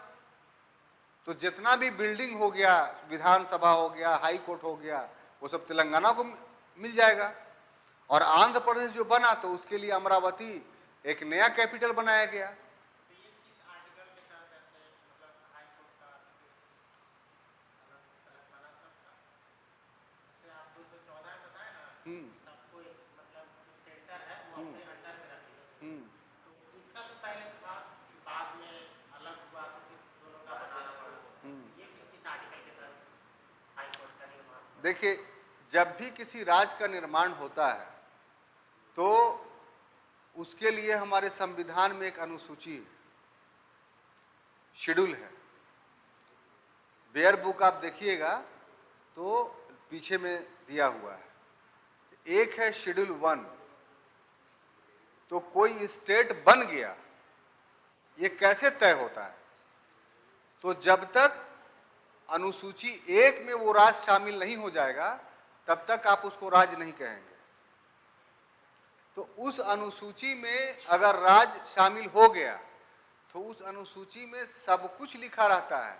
तो जितना भी बिल्डिंग हो गया, विधानसभा हो गया, हाई कोर्ट हो गया, वो सब तेलंगाना को मिल जाएगा। और आंध्र प्रदेश जो बना तो उसके लिए अमरावती एक नया कैपिटल बनाया गया। तो ये किस आर्टिकल के तहत ऐसे मतलब हाई कोर्ट का तेलंगाना सबका, जैसे आप 214 में बताए ना कि सबको मतलब जो सेंटर है वो अपने अंडर में रखेगा, तो इसका तो पहले था, फिर बाद में अलग हुआ, तो फिर दोनों का बनाना पड़ा। ये फिर किस आर्टिकल के तहत हाई कोर्ट का निर्माण? देखिए, जब भी किसी राज्य का निर्माण होता है तो उसके लिए हमारे संविधान में एक अनुसूची, शेड्यूल है। बेयर बुक आप देखिएगा तो पीछे में दिया हुआ है। एक है शेड्यूल 1। तो कोई स्टेट बन गया, ये कैसे तय होता है? तो जब तक अनुसूची 1 में वो राज्य शामिल नहीं हो जाएगा तब तक आप उसको राज्य नहीं कहेंगे। तो उस अनुसूची में अगर राज्य शामिल हो गया तो उस अनुसूची में सब कुछ लिखा रहता है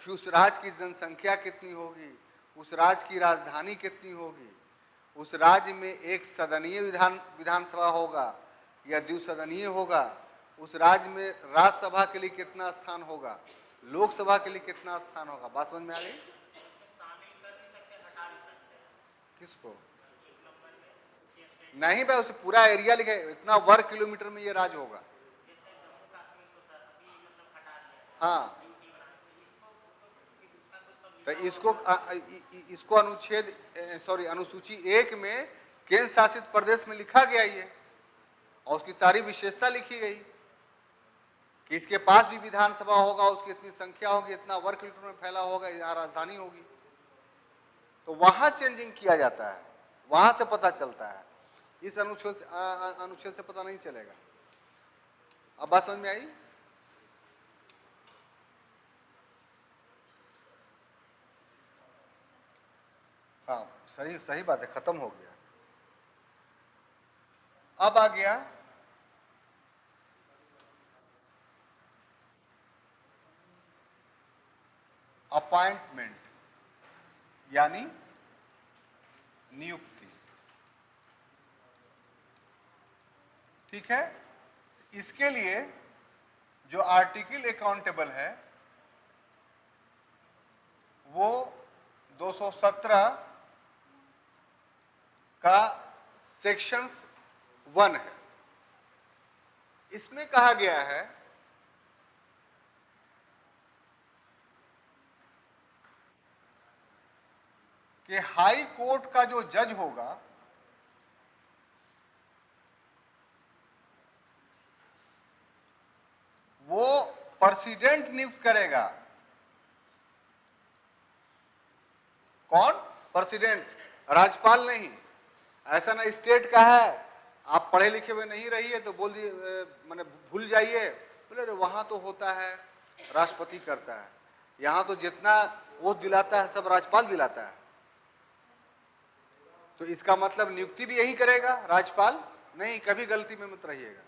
कि उस राज्य की जनसंख्या कितनी होगी, उस राज्य की राजधानी कितनी होगी, उस राज्य में एक सदनीय विधानसभा होगा या द्विसदनीय होगा, उस राज्य में राज्यसभा के लिए कितना स्थान होगा, लोकसभा के लिए कितना स्थान होगा। बात समझ में आ गई? शामिल कर भी सकते, हटा भी सकते हैं किसको? एक नंबर में किसी स्टेट, नहीं भाई, उसे पूरा एरिया लिखे, इतना वर्ग किलोमीटर में ये राज्य होगा। जैसे जम्मू कश्मीर को सर अभी मतलब हटा दिया, हाँ, ड्यूटी बना, तो इसको तो फिर उसका तो सब तो लिखा इसको अनुच्छेद सॉरी अनुसूची 1 में केंद्र शासित प्रदेश में लिखा गया ये, और उसकी सारी विशेषता लिखी गई कि इसके पास भी विधानसभा होगा, उसकी इतनी संख्या होगी, इतना वर्ग किलोमीटर में फैला होगा, यहाँ राजधानी होगी। तो वहां चेंजिंग किया जाता है, वहां से पता चलता है, इस अनुच्छेद से पता नहीं चलेगा। अब बात समझ में आई? हाँ, सही सही बात है, खत्म हो गया। अब आ गया अपॉइंटमेंट, यानी नियुक्ति। ठीक है? इसके लिए जो आर्टिकल अकाउंटेबल है वो 217 का सेक्शंस 1 है। इसमें कहा गया है कि हाई कोर्ट का जो जज होगा वो प्रेसिडेंट नियुक्त करेगा। कौन? प्रेसिडेंट, राज्यपाल नहीं। ऐसा ना स्टेट का है, आप पढ़े लिखे हुए नहीं रहिए तो बोल दिए मैंने भूल जाइए, बोले वहां तो होता है राष्ट्रपति करता है, यहां तो जितना वोट दिलाता है सब राज्यपाल दिलाता है। तो इसका मतलब नियुक्ति भी यही करेगा राज्यपाल? नहीं, कभी गलती में मत रहिएगा।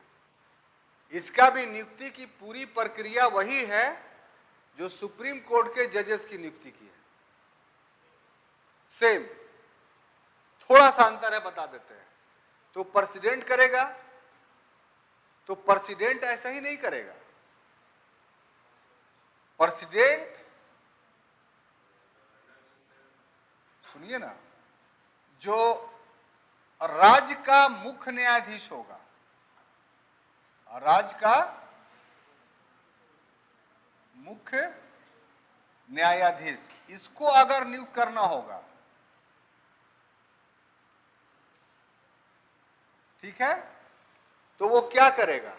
इसका भी नियुक्ति की पूरी प्रक्रिया वही है जो सुप्रीम कोर्ट के जजेस की नियुक्ति की है, सेम, थोड़ा सा अंतर है, बता देते हैं। तो प्रेसिडेंट करेगा, तो प्रेसिडेंट ऐसा ही नहीं करेगा। प्रेसिडेंट, सुनिए ना, जो राज्य का मुख्य न्यायाधीश होगा, राज्य का मुख्य न्यायाधीश, इसको अगर नियुक्त करना होगा, ठीक है, तो वो क्या करेगा?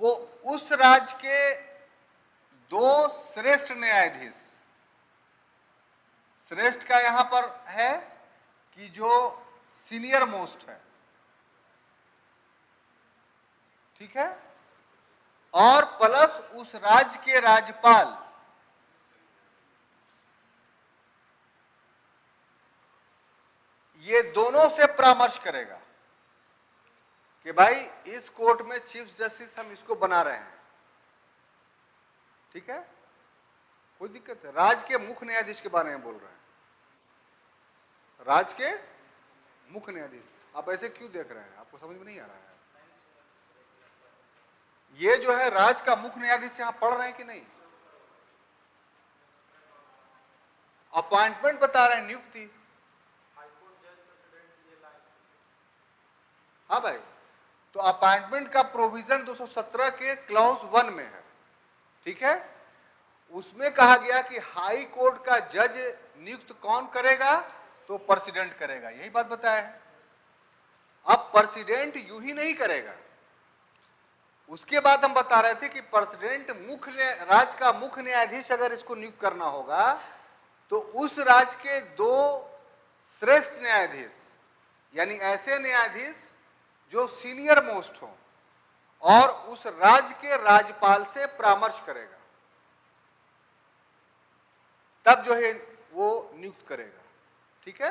वो उस राज्य के दो श्रेष्ठ न्यायाधीश, श्रेष्ठ का यहां पर है कि जो सीनियर मोस्ट है, ठीक है, और प्लस उस राज्य के राज्यपाल, ये दोनों से परामर्श करेगा कि भाई इस कोर्ट में चीफ जस्टिस हम इसको बना रहे हैं, ठीक है, कोई दिक्कत है? राज्य के मुख्य न्यायाधीश के बारे में बोल रहे हैं, राज्य के मुख्य न्यायाधीश। आप ऐसे क्यों देख रहे हैं? आपको समझ में नहीं आ रहा है? ये जो है राज्य का मुख्य न्यायाधीश यहां पढ़ रहे हैं कि नहीं? अपॉइंटमेंट बता रहे हैं, नियुक्ति। हाँ भाई, तो अपॉइंटमेंट का प्रोविजन 217 के क्लॉज 1 में है, ठीक है, उसमें कहा गया कि हाई कोर्ट का जज नियुक्त कौन करेगा? तो प्रेसिडेंट करेगा, यही बात बताया है। अब प्रेसिडेंट यूं ही नहीं करेगा, उसके बाद हम बता रहे थे कि प्रेसिडेंट राज्य का मुख्य न्यायाधीश अगर इसको नियुक्त करना होगा तो उस राज्य के दो श्रेष्ठ न्यायाधीश, यानी ऐसे न्यायाधीश जो सीनियर मोस्ट हो, और उस राज्य के राज्यपाल से परामर्श करेगा, तब जो है वो नियुक्त करेगा, ठीक है।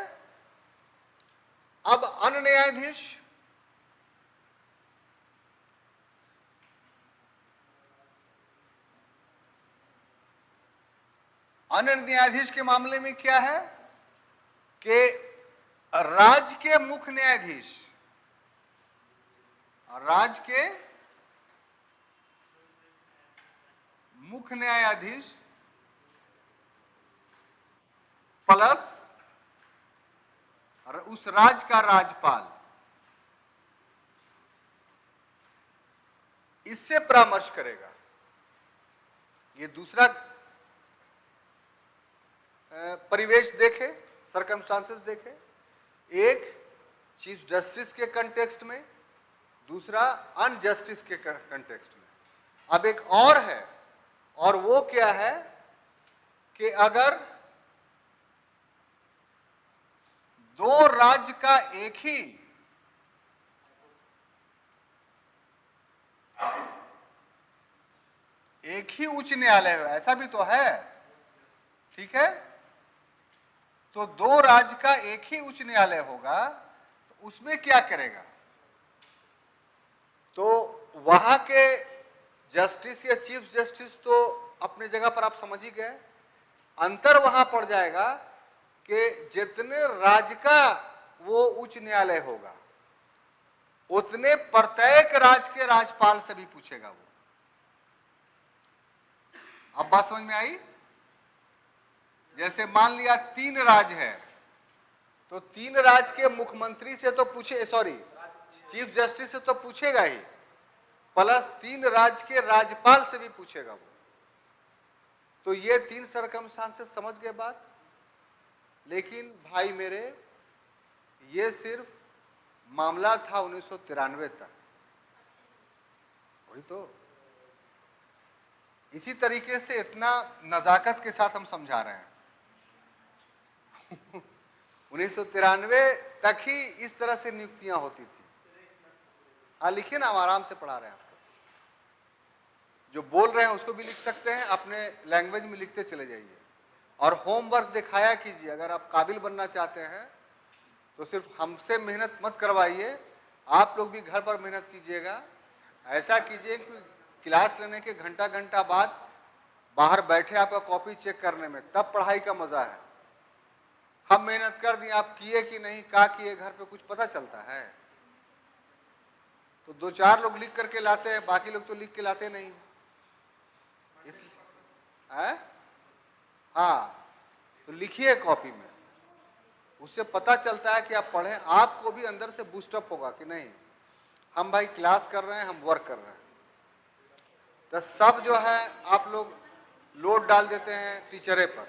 अब अन्य न्यायाधीश, अन्य न्यायाधीश के मामले में क्या है कि राज्य के मुख्य न्यायाधीश, राज्य के मुख्य न्यायाधीश प्लस उस राज्य का राज्यपाल, इससे परामर्श करेगा। ये दूसरा परिवेश देखे, सरकमस्टांसेस देखे, एक चीफ जस्टिस के कंटेक्स्ट में, दूसरा अनजस्टिस के कंटेक्स्ट में। अब एक और है, और वो क्या है कि अगर दो राज्य का एक ही उच्च न्यायालय है, ऐसा भी तो है, ठीक है, तो दो राज्य का एक ही उच्च न्यायालय होगा, तो उसमें क्या करेगा? तो वहां के जस्टिस या चीफ जस्टिस तो अपने जगह पर आप समझ ही गए, अंतर वहां पड़ जाएगा कि जितने राज्य का वो उच्च न्यायालय होगा उतने प्रत्येक राज्य के राज्यपाल से भी पूछेगा वो। अब बात समझ में आई? जैसे मान लिया 3 राज्य है, तो 3 राज्य के मुख्यमंत्री से तो पूछे, सॉरी, चीफ जस्टिस से तो पूछेगा ही, प्लस 3 राज्य के राज्यपाल से भी पूछेगा वो। तो ये 3 सरकमस्टांसेस समझ गए बात? लेकिन भाई मेरे, ये सिर्फ मामला था 1993 तक। वही तो, इसी तरीके से इतना नजाकत के साथ हम समझा रहे हैं। 1993 तक ही इस तरह से नियुक्तियां होती थी। हाँ लिखिए ना, हम आराम से पढ़ा रहे हैं आपको। जो बोल रहे हैं उसको भी लिख सकते हैं, अपने लैंग्वेज में लिखते चले जाइए। और होमवर्क दिखाया कीजिए। अगर आप काबिल बनना चाहते हैं तो सिर्फ हमसे मेहनत मत करवाइए, आप लोग भी घर पर मेहनत कीजिएगा। ऐसा कीजिए कि क्लास लेने के घंटा घंटा बाद बाहर बैठे आपका कॉपी चेक करने में, तब पढ़ाई का मजा है। हम मेहनत कर दिए, आप किए कि नहीं, क्या किए घर पे, कुछ पता चलता है? तो 2-4 लोग लिख करके लाते हैं, बाकी लोग तो लिख के लाते नहीं। इसलिए हाँ, तो लिखिए कॉपी में, उससे पता चलता है कि आप पढ़ें। आपको भी अंदर से बूस्टअप होगा कि नहीं, हम भाई क्लास कर रहे हैं, हम वर्क कर रहे हैं। तो सब जो है आप लोग लोड डाल देते हैं टीचरे पर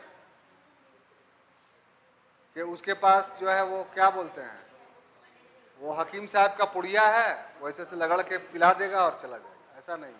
कि उसके पास जो है वो क्या बोलते हैं, वो हकीम साहब का पुड़िया है, वैसे से लगड़ के पिला देगा और चला जाएगा। ऐसा नहीं।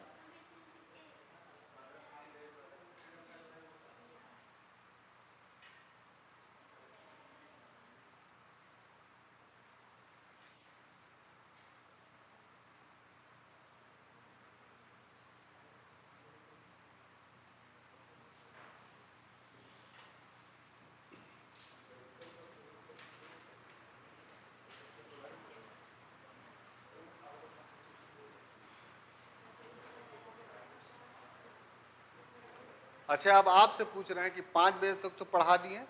अच्छा, अब आपसे पूछ रहे हैं कि 5 बजे तक तो पढ़ा दिए,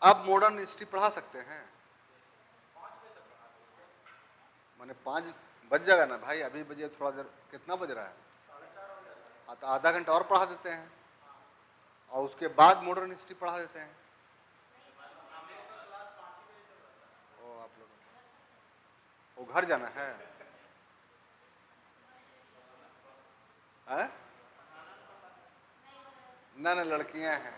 अब मॉडर्न हिस्ट्री पढ़ा सकते हैं? मैंने 5 बज जाएगा ना भाई, अभी बजे थोड़ा देर, कितना बज रहा है? तो आधा घंटा और पढ़ा देते हैं और उसके बाद मॉडर्न हिस्ट्री पढ़ा देते हैं। ओ आप लोग वो घर जाना है? ना ना, लड़कियां हैं।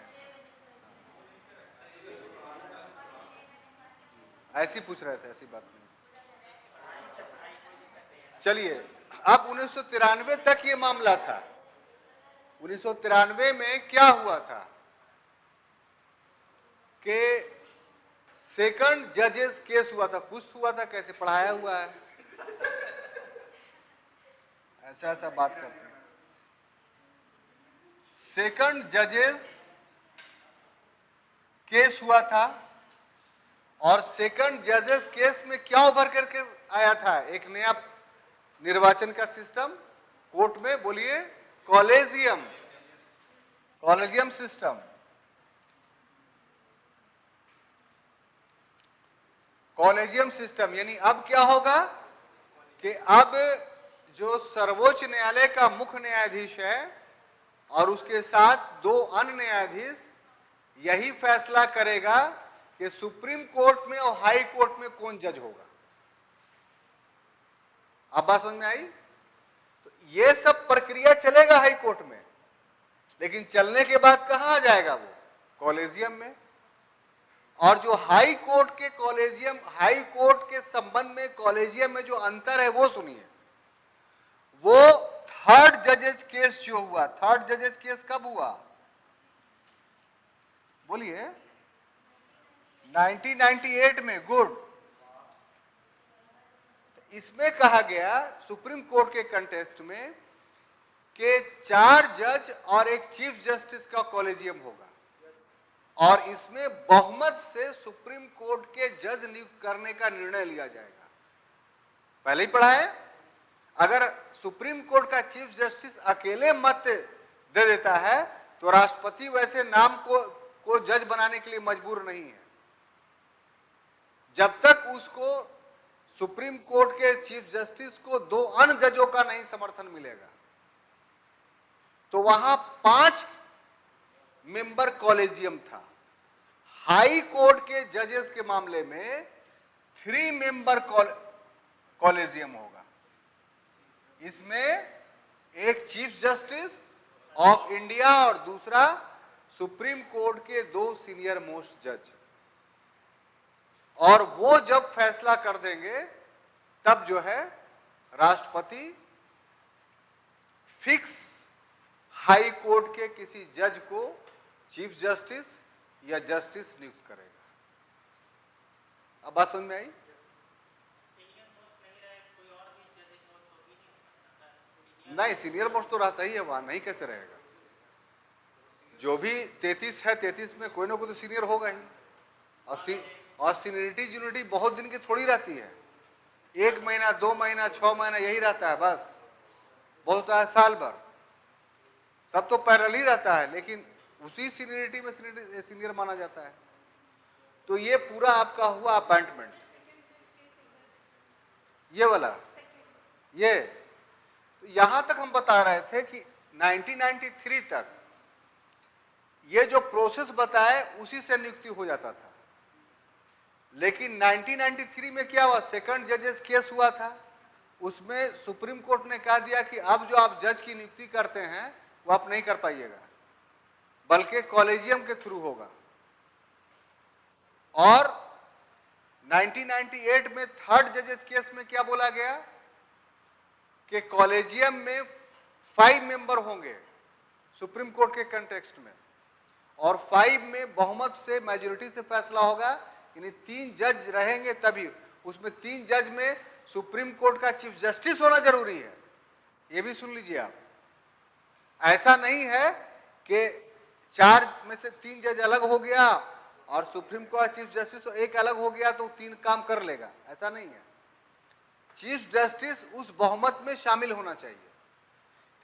ऐसी पूछ रहे थे, ऐसी बात नहीं। चलिए, अब 1993 तक ये मामला था। 1993 में क्या हुआ था कि सेकंड जजेस केस हुआ था। कुछ हुआ था, कैसे पढ़ाया हुआ है, ऐसा ऐसा बात करते हैं। सेकंड जजेस केस हुआ था और सेकंड जजेस केस में क्या उभर करके आया था? एक नया निर्वाचन का सिस्टम कोर्ट में, बोलिए, collegium, collegium system. Collegium system यानी अब क्या होगा कि अब जो सर्वोच्च न्यायालय का मुख्य न्यायाधीश है और उसके साथ 2 अन्य न्यायाधीश यही फैसला करेगा कि सुप्रीम कोर्ट में और हाई कोर्ट में कौन जज होगा। अब बात समझ में आई? तो ये सब प्रक्रिया चलेगा हाई कोर्ट में, लेकिन चलने के बाद कहां आ जाएगा वो? कॉलेजियम में। और जो हाई कोर्ट के कॉलेजियम, हाई कोर्ट के संबंध में कॉलेजियम में जो अंतर है वो सुनिए। वो थर्ड जजेस केस जो हुआ, थर्ड जजेस केस कब हुआ? बोलिए, 1998 में। गुड। इसमें कहा गया सुप्रीम कोर्ट के कंटेक्स्ट में कि 4 जज और एक चीफ जस्टिस का कॉलेजियम होगा और इसमें बहुमत से सुप्रीम कोर्ट के जज नियुक्त करने का निर्णय लिया जाएगा। पहले ही पढ़ा है, अगर सुप्रीम कोर्ट का चीफ जस्टिस अकेले मत दे देता है तो राष्ट्रपति वैसे नाम को जज बनाने के लिए मजबूर नहीं है, जब तक उसको सुप्रीम कोर्ट के चीफ जस्टिस को 2 अन्य जजों का नहीं समर्थन मिलेगा। तो वहां 5 मेंबर कॉलेजियम था। हाई कोर्ट के जजेस के मामले में 3 मेंबर कॉलेजियम होगा। इसमें एक चीफ जस्टिस ऑफ इंडिया और दूसरा सुप्रीम कोर्ट के 2 सीनियर मोस्ट जज, और वो जब फैसला कर देंगे तब जो है राष्ट्रपति फिक्स हाई कोर्ट के किसी जज को चीफ जस्टिस या जस्टिस नियुक्त करेगा। अब बात समझ में आई? सीनियर मोस्ट नहीं रहे, कोई और भी जजेस हो तो भी नहीं हो सकता था? नहीं, सीनियर मोस्ट तो रहता ही है वहां, नहीं कैसे रहेगा? जो भी 33 है, 33 में कोई ना कोई तो सीनियर होगा ही। और सीनियरिटी जूनियरिटी बहुत दिन की थोड़ी रहती है, 1 महीना 2 महीना 6 महीना यही रहता है बस, बहुत होता है साल भर, सब तो पैरेलल ही रहता है, लेकिन उसी सीनियरिटी में सीनियर माना जाता है। तो ये पूरा आपका हुआ अपॉइंटमेंट, ये वाला, ये तो यहां तक हम बता रहे थे कि 1993 तक ये जो प्रोसेस बताए उसी से नियुक्ति हो जाता था। लेकिन 1993 में क्या हुआ, सेकंड जजेस केस हुआ था, उसमें सुप्रीम कोर्ट ने कह दिया कि अब जो आप जज की नियुक्ति करते हैं वो आप नहीं कर पाइएगा, बल्कि कॉलेजियम के थ्रू होगा। और 1998 में थर्ड जजेस केस में क्या बोला गया कि कॉलेजियम में 5 मेंबर होंगे सुप्रीम कोर्ट के कंटेक्स्ट में, और 5 में बहुमत से, मेजोरिटी से फैसला होगा, यानी 3 जज रहेंगे तभी। उसमें 3 जज में सुप्रीम कोर्ट का चीफ जस्टिस होना जरूरी है, ये भी सुन लीजिए आप। ऐसा नहीं है कि 4 में से 3 जज अलग हो गया और सुप्रीम कोर्ट चीफ जस्टिस एक अलग हो गया तो 3 काम कर लेगा, ऐसा नहीं है। चीफ जस्टिस उस बहुमत में शामिल होना चाहिए।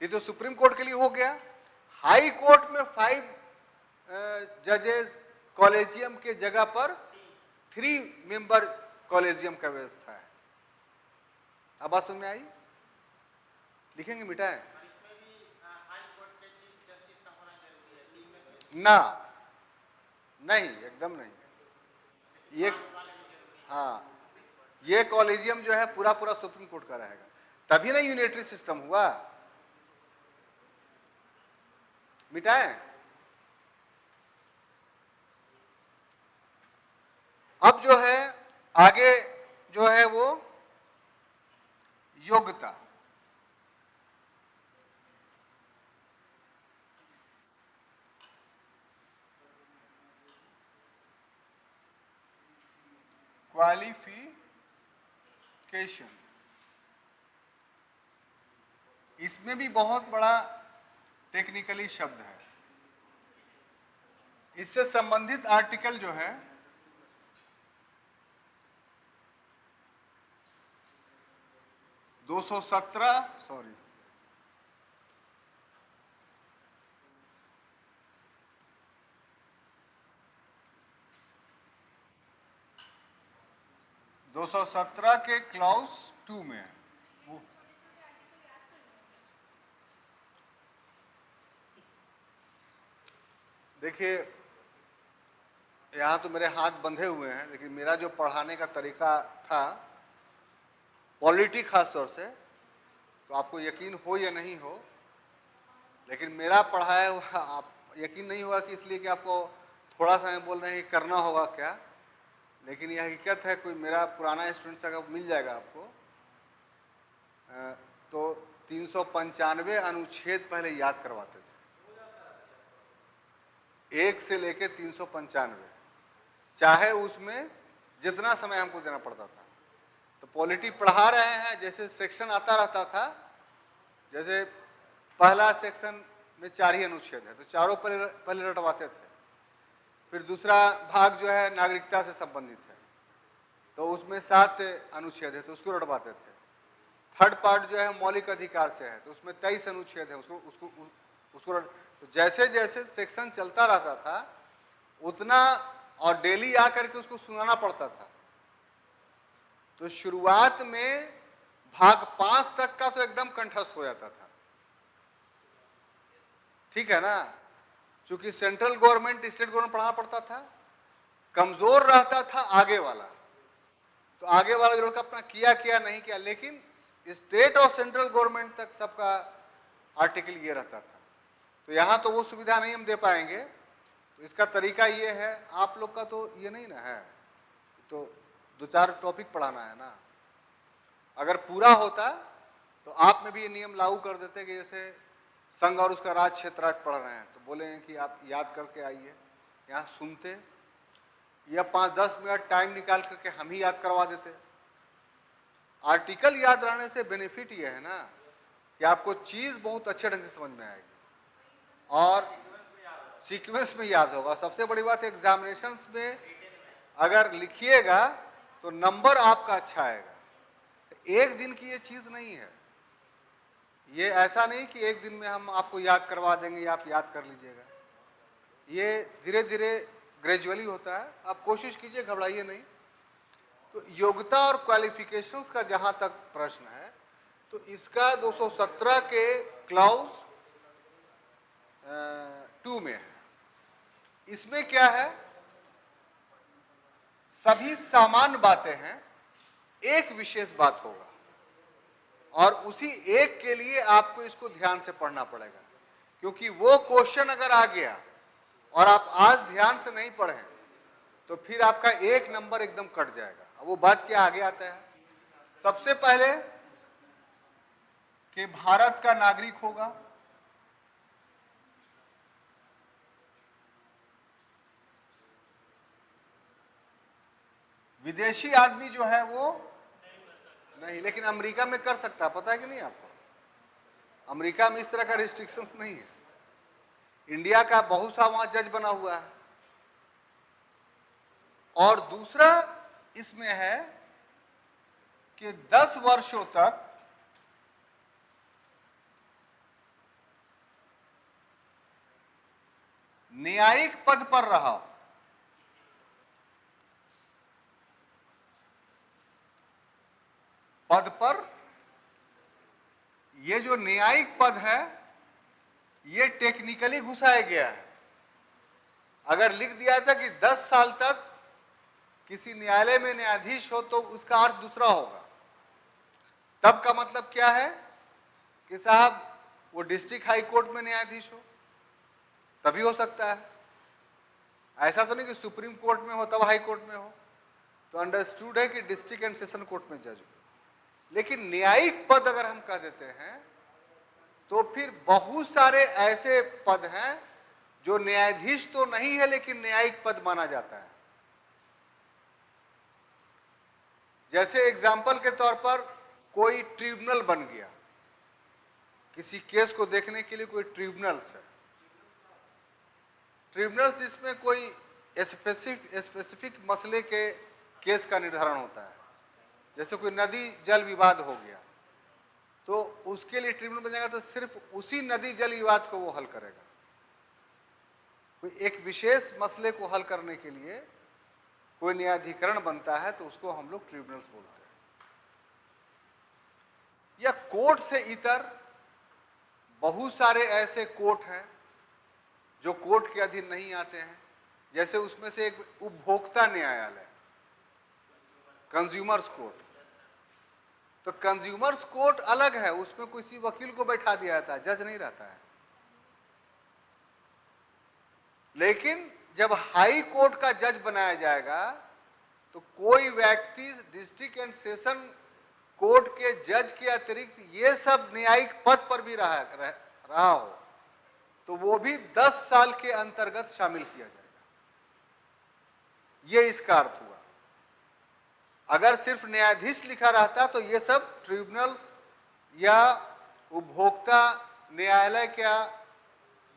ये तो सुप्रीम कोर्ट के लिए हो गया। हाई कोर्ट में 5 जजेस कॉलेजियम के जगह पर 3 मेंबर कॉलेजियम का व्यवस्था है। अब बात समझ में आई? लिखेंगे मिटाएं? और इसमें भी हाई कोर्ट के चीफ जस्टिस का होना जरूरी है, 3 में से ना, नहीं, एकदम नहीं। ये वाले भी जरूरी है। हाँ, ये कॉलेजियम जो है पूरा पूरा सुप्रीम कोर्ट का रहेगा, तभी ना यूनिटरी सिस्टम हुआ। मिटाएं? अब जो है आगे जो है वो योग्यता। क्वालिफिकेशन, इसमें भी बहुत बड़ा टेक्निकली शब्द है। इससे संबंधित आर्टिकल जो है 217, सॉरी 217 के क्लॉज 2 में है वो। देखिए, यहां तो मेरे हाथ बंधे हुए हैं, लेकिन मेरा जो पढ़ाने का तरीका था पॉलिटी खास तौर से, तो आपको यकीन हो या नहीं हो, लेकिन मेरा पढ़ाया हुआ आप यकीन नहीं हुआ कि इसलिए कि आपको थोड़ा सा बोल रहे हैं कि करना होगा क्या, लेकिन यह हकीकत है। कोई मेरा पुराना स्टूडेंट्स अगर मिल जाएगा आपको, तो 395 अनुच्छेद पहले याद करवाते थे, 1 से लेके 395, चाहे उसमें जितना समय हमको देना पड़ता था। तो पॉलिटी पढ़ा रहे हैं, जैसे सेक्शन आता रहता था, जैसे पहला सेक्शन में 4 ही अनुच्छेद है तो चारों पहले रटवाते थे। फिर दूसरा भाग जो है नागरिकता से संबंधित है तो उसमें 7 अनुच्छेद है तो उसको रटवाते थे। थर्ड पार्ट जो है मौलिक अधिकार से है तो उसमें 23 अनुच्छेद है, उसको तो जैसे जैसे सेक्शन चलता रहता था उतना, और डेली आकर के उसको सुनाना पड़ता था। तो शुरुआत में भाग 5 तक का तो एकदम कंठस्थ हो जाता था, ठीक है ना, क्योंकि सेंट्रल गवर्नमेंट स्टेट गवर्नमेंट पढ़ाना पड़ता था। कमजोर रहता था आगे वाला, तो आगे वाला जो अपना किया नहीं किया, लेकिन स्टेट और सेंट्रल गवर्नमेंट तक सबका आर्टिकल ये रहता था। तो यहां तो वो सुविधा नहीं हम दे पाएंगे, तो इसका तरीका ये है, आप लोग का तो ये नहीं ना है, तो 2-4 टॉपिक पढ़ाना है ना। अगर पूरा होता तो आप में भी ये नियम लागू कर देते कि जैसे संघ और उसका राज क्षेत्र आज पढ़ रहे हैं तो बोले हैं कि आप याद करके आइए, यहाँ सुनते, या 5-10 मिनट टाइम निकाल करके हम ही याद करवा देते। आर्टिकल याद रहने से बेनिफिट ये है ना कि आपको चीज बहुत अच्छे ढंग से समझ में आएगी और सीक्वेंस में याद होगा। सबसे बड़ी बात एग्जामिनेशन में अगर लिखिएगा तो नंबर आपका अच्छा आएगा। एक दिन की ये चीज नहीं है, ये ऐसा नहीं कि एक दिन में हम आपको याद करवा देंगे या आप याद कर लीजिएगा। ये धीरे धीरे ग्रेजुअली होता है, आप कोशिश कीजिए, घबराइए नहीं। तो योग्यता और क्वालिफिकेशंस का जहां तक प्रश्न है तो इसका 217 के क्लाउज 2 में है। इसमें क्या है, सभी सामान्य बातें हैं, एक विशेष बात होगा और उसी एक के लिए आपको इसको ध्यान से पढ़ना पड़ेगा, क्योंकि वो क्वेश्चन अगर आ गया और आप आज ध्यान से नहीं पढ़े तो फिर आपका 1 नंबर एकदम कट जाएगा। अब वो बात क्या आगे आता है, सबसे पहले कि भारत का नागरिक होगा, विदेशी आदमी जो है वो नहीं, लेकिन अमेरिका में कर सकता है, पता है कि नहीं आपको? अमेरिका में इस तरह का रिस्ट्रिक्शंस नहीं है। इंडिया का बहुत सा वहां जज बना हुआ है। और दूसरा इसमें है कि 10 वर्षों तक न्यायिक पद पर रहा। पद पर, ये जो न्यायिक पद है ये टेक्निकली घुसाया गया है। अगर लिख दिया था कि 10 साल तक किसी न्यायालय में न्यायाधीश हो तो उसका अर्थ दूसरा होगा। तब का मतलब क्या है कि साहब वो डिस्ट्रिक्ट हाई कोर्ट में न्यायाधीश हो तभी हो सकता है। ऐसा तो नहीं कि सुप्रीम कोर्ट में हो तब हाई कोर्ट में हो। तो अंडरस्टूड है कि डिस्ट्रिक्ट एंड सेशन कोर्ट में जज हो। लेकिन न्यायिक पद अगर हम कह देते हैं तो फिर बहुत सारे ऐसे पद हैं जो न्यायाधीश तो नहीं है लेकिन न्यायिक पद माना जाता है। जैसे एग्जाम्पल के तौर पर कोई ट्रिब्यूनल बन गया, किसी केस को देखने के लिए कोई ट्रिब्यूनल्स है। ट्रिब्यूनल्स जिसमें कोई स्पेसिफिक मसले के केस का निर्धारण होता है। जैसे कोई नदी जल विवाद हो गया तो उसके लिए ट्रिब्यूनल बन जाएगा तो सिर्फ उसी नदी जल विवाद को वो हल करेगा। कोई एक विशेष मसले को हल करने के लिए कोई न्यायाधिकरण बनता है तो उसको हम लोग ट्रिब्यूनल्स बोलते हैं। या कोर्ट से इतर बहुत सारे ऐसे कोर्ट हैं जो कोर्ट के अधीन नहीं आते हैं। जैसे उसमें से एक उपभोक्ता न्यायालय, कंज्यूमर्स कोर्ट। तो कंज्यूमर्स कोर्ट अलग है, उसमें किसी वकील को बैठा दिया जाता है, जज नहीं रहता है। लेकिन जब हाई कोर्ट का जज बनाया जाएगा तो कोई व्यक्ति डिस्ट्रिक्ट एंड सेशन कोर्ट के जज के अतिरिक्त ये सब न्यायिक पद पर भी रहा हो तो वो भी 10 साल के अंतर्गत शामिल किया जाएगा। ये इसका अर्थ हुआ। अगर सिर्फ न्यायाधीश लिखा रहता तो ये सब ट्रिब्यूनल्स या उपभोक्ता न्यायालय का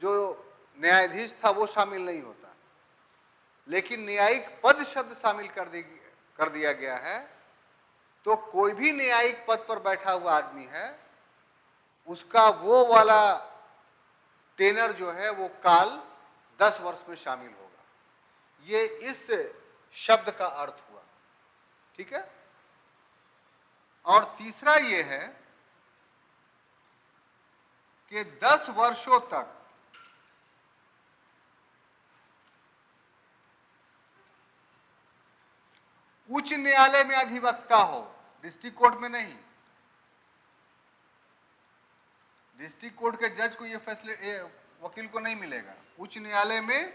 जो न्यायाधीश था वो शामिल नहीं होता। लेकिन न्यायिक पद शब्द शामिल कर दिया गया है तो कोई भी न्यायिक पद पर बैठा हुआ आदमी है उसका वो वाला टेनर जो है वो काल 10 वर्ष में शामिल होगा। ये इस शब्द का अर्थ हुआ। ठीक है। और तीसरा ये है कि 10 वर्षों तक उच्च न्यायालय में अधिवक्ता हो, डिस्ट्रिक्ट कोर्ट में नहीं। डिस्ट्रिक्ट कोर्ट के जज को ये फैसले वकील को नहीं मिलेगा। उच्च न्यायालय में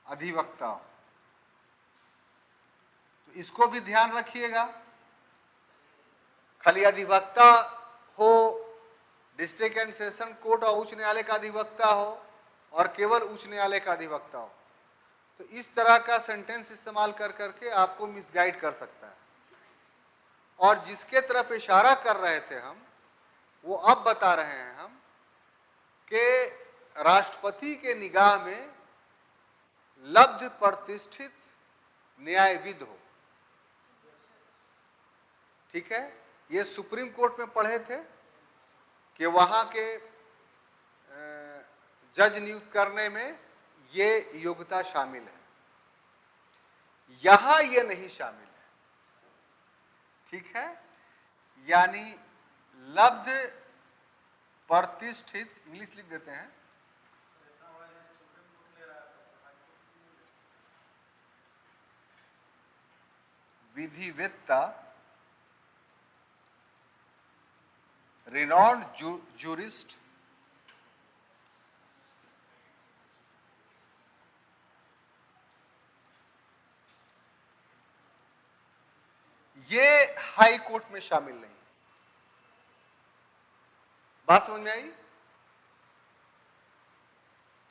अधिवक्ता हो। तो इसको भी ध्यान रखिएगा। खाली अधिवक्ता हो, डिस्ट्रिक्ट एंड सेशन कोर्ट और उच्च न्यायालय का अधिवक्ता हो और केवल उच्च न्यायालय का अधिवक्ता हो, तो इस तरह का सेंटेंस इस्तेमाल कर करके आपको मिसगाइड कर सकता है। और जिसके तरफ इशारा कर रहे थे हम, वो अब बता रहे हैं हम कि राष्ट्रपति के निगाह में लब्ध प्रतिष्ठित न्यायविद हो। ठीक है, ये सुप्रीम कोर्ट में पढ़े थे कि वहां के जज नियुक्त करने में ये योग्यता शामिल है, यहां ये नहीं शामिल है। ठीक है, यानी लब्ध प्रतिष्ठित, इंग्लिश लिख देते हैं, विधिवेत्ता, renowned jurist, ये हाई कोर्ट में शामिल नहीं। बात समझ में आई?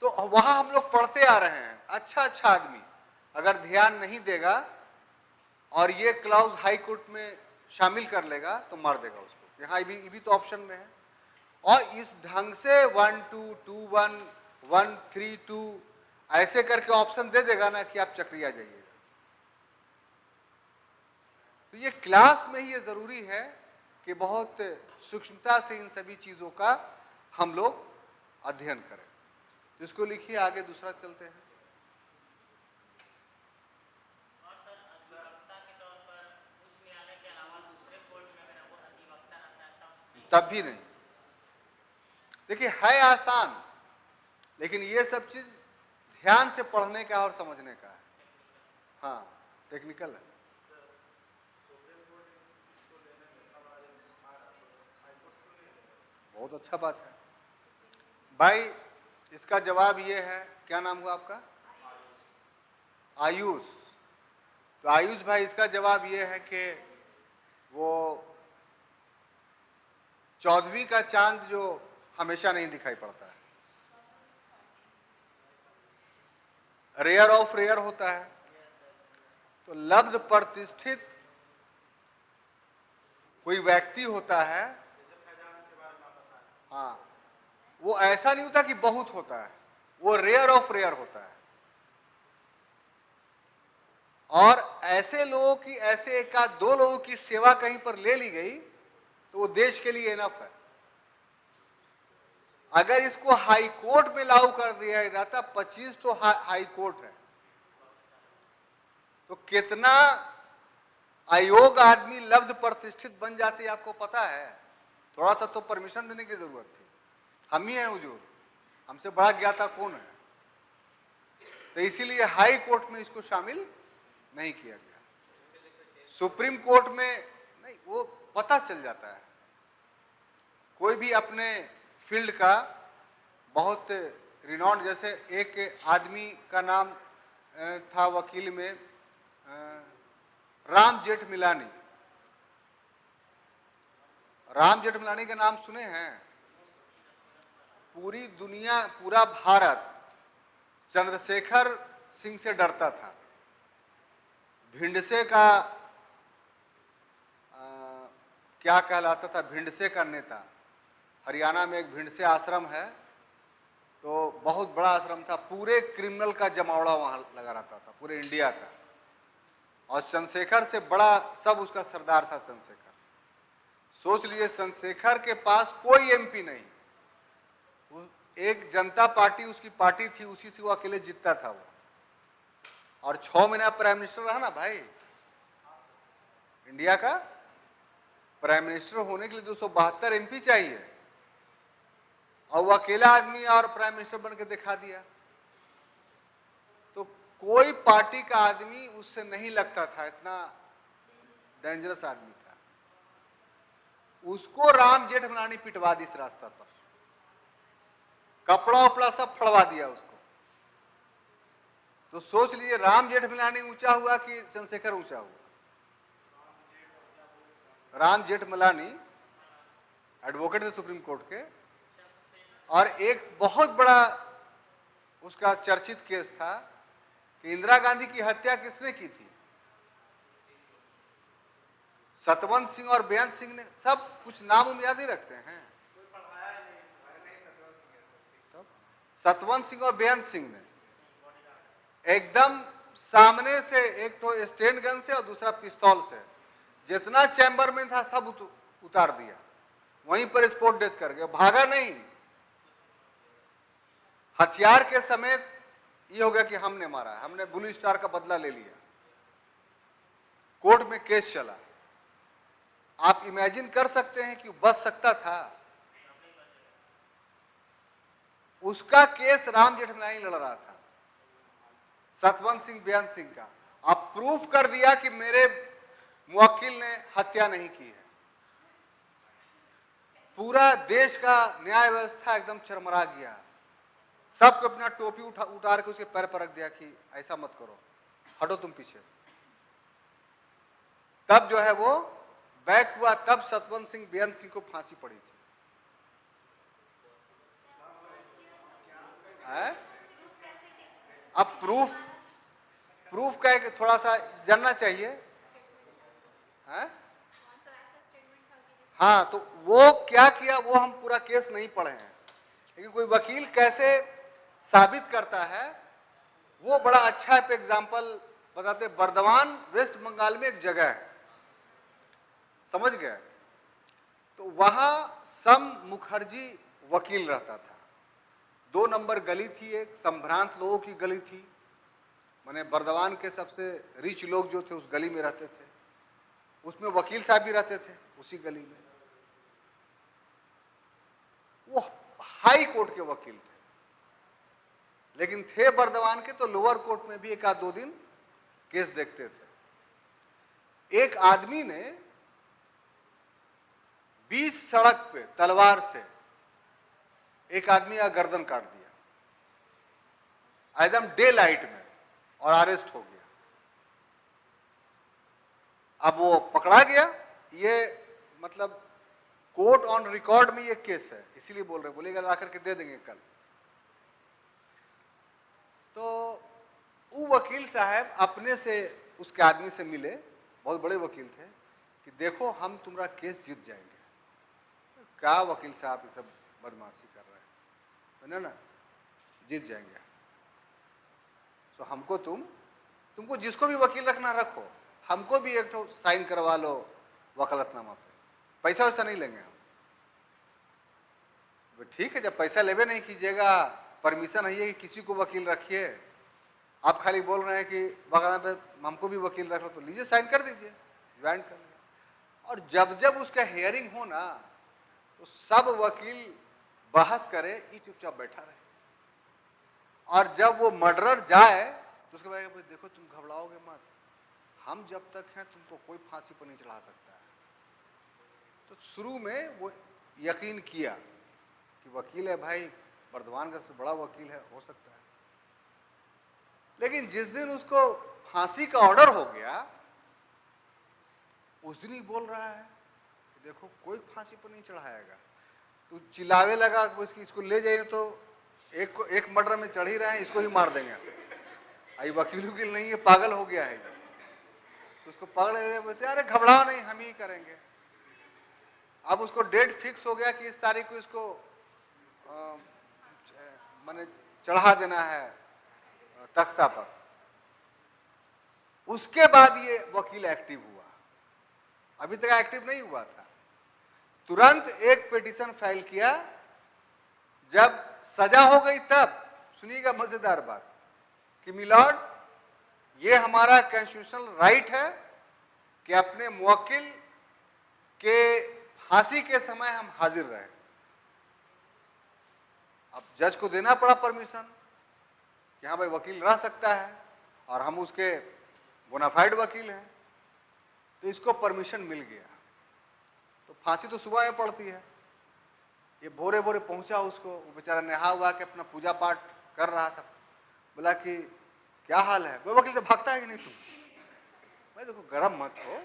तो वहां हम लोग पढ़ते आ रहे हैं, अच्छा आदमी अगर ध्यान नहीं देगा और ये क्लाउज हाई कोर्ट में शामिल कर लेगा तो मार देगा उसको। यहाँ ये भी तो ऑप्शन में है। और इस ढंग से 1 2 2 1 1 3 2 ऐसे करके ऑप्शन दे देगा ना कि आप चक्रिया जाइएगा। तो ये क्लास में ही ये जरूरी है कि बहुत सूक्ष्मता से इन सभी चीजों का हम लोग अध्ययन करें। तो इसको लिखिए, आगे दूसरा चलते हैं। तब भी नहीं। देखिए, है आसान, लेकिन ये सब चीज ध्यान से पढ़ने का और समझने का है। हाँ, टेक्निकल है। बहुत अच्छा बात है भाई। इसका जवाब ये है, क्या नाम हुआ आपका? आयुष। तो आयुष भाई, इसका जवाब ये है कि वो 14वीं का चांद जो हमेशा नहीं दिखाई पड़ता है, रेयर ऑफ रेयर होता है। तो लब्ध प्रतिष्ठित कोई व्यक्ति होता है, हाँ, वो ऐसा नहीं होता कि बहुत होता है, वो रेयर ऑफ रेयर होता है। और ऐसे लोगों की, ऐसे एक आध दो लोगों की सेवा कहीं पर ले ली गई तो वो देश के लिए इनफ है। अगर इसको हाई कोर्ट में लागू कर दिया जाता, 25 तो हाई कोर्ट है, तो कितना अयोग्य आदमी लब्ध प्रतिष्ठित बन जाते आपको पता है। थोड़ा सा तो परमिशन देने की जरूरत थी। हम ही हैं हुजूर, हमसे बड़ा ज्ञाता कौन है? तो इसीलिए हाई कोर्ट में इसको शामिल नहीं किया गया। सुप्रीम कोर्ट में नहीं, वो पता चल जाता है। कोई भी अपने फील्ड का बहुत रिनॉन्ड, जैसे एक आदमी का नाम था वकील में, राम जेठमिलानी। राम जेठमिलानी का नाम सुने हैं? पूरी दुनिया, पूरा भारत चंद्रशेखर सिंह से डरता था। भिंडसे का क्या कहलाता था, भिंडसे का नेता। हरियाणा में एक भिंडसे आश्रम है, तो बहुत बड़ा आश्रम था, पूरे क्रिमिनल का जमावड़ा वहां लगा रहता था, पूरे इंडिया का। और चंद्रशेखर से बड़ा सब उसका सरदार था चंद्रशेखर। सोच लीजिए, चंद्रशेखर के पास कोई एमपी नहीं, एक जनता पार्टी उसकी पार्टी थी, उसी से वो अकेले जीतता था वो। और 6 महीना प्राइम मिनिस्टर रहा ना भाई। इंडिया का प्राइम मिनिस्टर होने के लिए 272 एमपी चाहिए, और वो अकेला आदमी और प्राइम मिनिस्टर बन के दिखा दिया। तो कोई पार्टी का आदमी उससे नहीं लगता था, इतना डेंजरस आदमी था। उसको राम जेठमलानी पिटवा दी इस रास्ता पर, कपड़ा उपड़ा सब फड़वा दिया उसको। तो सोच लीजिए राम जेठमलानी ऊंचा हुआ कि चंद्रशेखर ऊंचा हुआ? राम जेठमलानी एडवोकेट थे सुप्रीम कोर्ट के, और एक बहुत बड़ा उसका चर्चित केस था कि इंदिरा गांधी की हत्या किसने की थी? सतवंत सिंह और बेअंत सिंह ने। सब कुछ नाम हम याद ही रखते हैं। सतवंत सिंह और बेअंत सिंह ने एकदम सामने से, एक तो स्टेन गन से और दूसरा पिस्तौल से, जितना चैम्बर में था सब उतार दिया, वहीं पर स्पॉट डेथ कर गया, भागा नहीं। हथियार के समेत ये हो गया कि हमने मारा, हमने ब्लू स्टार का बदला ले लिया। कोर्ट में केस चला। आप इमेजिन कर सकते हैं कि बच सकता था? उसका केस राम जेठमलानी लड़ रहा था, सतवंत सिंह बेअंत सिंह का। अब प्रूफ कर दिया कि मेरे मुवक्किल ने हत्या नहीं की है। पूरा देश का न्याय व्यवस्था एकदम चरमरा गया। सबको अपना टोपी उतार के उसके पैर पर रख दिया कि ऐसा मत करो, हटो तुम पीछे। तब जो है वो बैक हुआ, तब सतवंत सिंह बेअंत सिंह को फांसी पड़ी थी। है? अब प्रूफ का एक थोड़ा सा जानना चाहिए। है? हाँ, तो वो क्या किया वो हम पूरा केस नहीं पढ़े हैं, लेकिन कोई वकील कैसे साबित करता है वो बड़ा अच्छा एग्जाम्पल बताते। बर्दवान वेस्ट बंगाल में एक जगह है, समझ गए? तो वहां सम मुखर्जी वकील रहता था। 2 नंबर गली थी, एक संभ्रांत लोगों की गली थी, माने बर्दवान के सबसे रिच लोग जो थे उस गली में रहते थे। उसमें वकील साहब भी रहते थे उसी गली में। वो हाई कोर्ट के वकील थे, लेकिन थे बर्दवान के, तो लोअर कोर्ट में भी एक आध 2 दिन केस देखते थे। एक आदमी ने 20 सड़क पे तलवार से एक आदमी का गर्दन काट दिया एकदम डे लाइट में, और अरेस्ट हो गया। अब वो पकड़ा गया। ये मतलब कोर्ट ऑन रिकॉर्ड में ये केस है, इसीलिए बोल रहे, बोलेगा ला करके दे देंगे कल। तो वो वकील साहब अपने से उसके आदमी से मिले, बहुत बड़े वकील थे, कि देखो हम तुम्हारा केस जीत जाएंगे। क्या वकील साहब ये सब बदमाशी कर रहे हैं? ना जीत जाएंगे। तो हमको तुमको जिसको भी वकील रखना रखो, हमको भी एक तो साइन करवा लो वकालतनामा पे, पैसा वैसा नहीं लेंगे हम। ठीक है, जब पैसा लेवे नहीं कीजिएगा, परमिशन है कि किसी को वकील रखिए, आप खाली बोल रहे हैं कि वकालत पे हमको भी वकील रख लो, तो लीजिए साइन कर दीजिए, ज्वाइन कर लीजिए। और जब जब उसका हियरिंग हो ना, तो सब वकील बहस करे, ये चुपचाप बैठा रहे। और जब वो मर्डरर जाए तो उसके बाद देखो तुम घबराओगे मत, हम जब तक हैं तुमको कोई फांसी पर नहीं चढ़ा सकता है। तो शुरू में वो यकीन किया कि वकील है भाई, बर्दवान का सबसे बड़ा वकील है, हो सकता है। लेकिन जिस दिन उसको फांसी का ऑर्डर हो गया, उस दिन ही बोल रहा है कि देखो कोई फांसी पर नहीं चढ़ाएगा। तो चिल्लावे लगा इसको ले जाइए, तो एक मर्डर में चढ़ ही रहे हैं, इसको ही मार देंगे। आई वकील नहीं है, पागल हो गया है। तो उसको पकड़ वैसे, अरे घबराओ नहीं, हम ही करेंगे। अब उसको डेट फिक्स हो गया कि इस तारीख को इसको माने चढ़ा देना है तख्ता पर। उसके बाद ये वकील एक्टिव हुआ, अभी तक एक्टिव नहीं हुआ था। तुरंत एक पिटीशन फाइल किया, जब सजा हो गई तब सुनिएगा मजेदार बात कि मिलॉर्ड, ये हमारा कॉन्स्टिट्यूशनल राइट है कि अपने मुवक्किल के फांसी के समय हम हाजिर रहे। अब जज को देना पड़ा परमिशन कि हाँ भाई वकील रह सकता है, और हम उसके बोनाफाइड वकील हैं, तो इसको परमिशन मिल गया। तो फांसी तो सुबह में पड़ती है। ये भोरे भोरे पहुंचा उसको, वो बेचारा नहा हुआ के अपना पूजा पाठ कर रहा था। बोला कि क्या हाल है, कोई वकील से भागता है कि नहीं तुम? भाई देखो, गरम मत हो,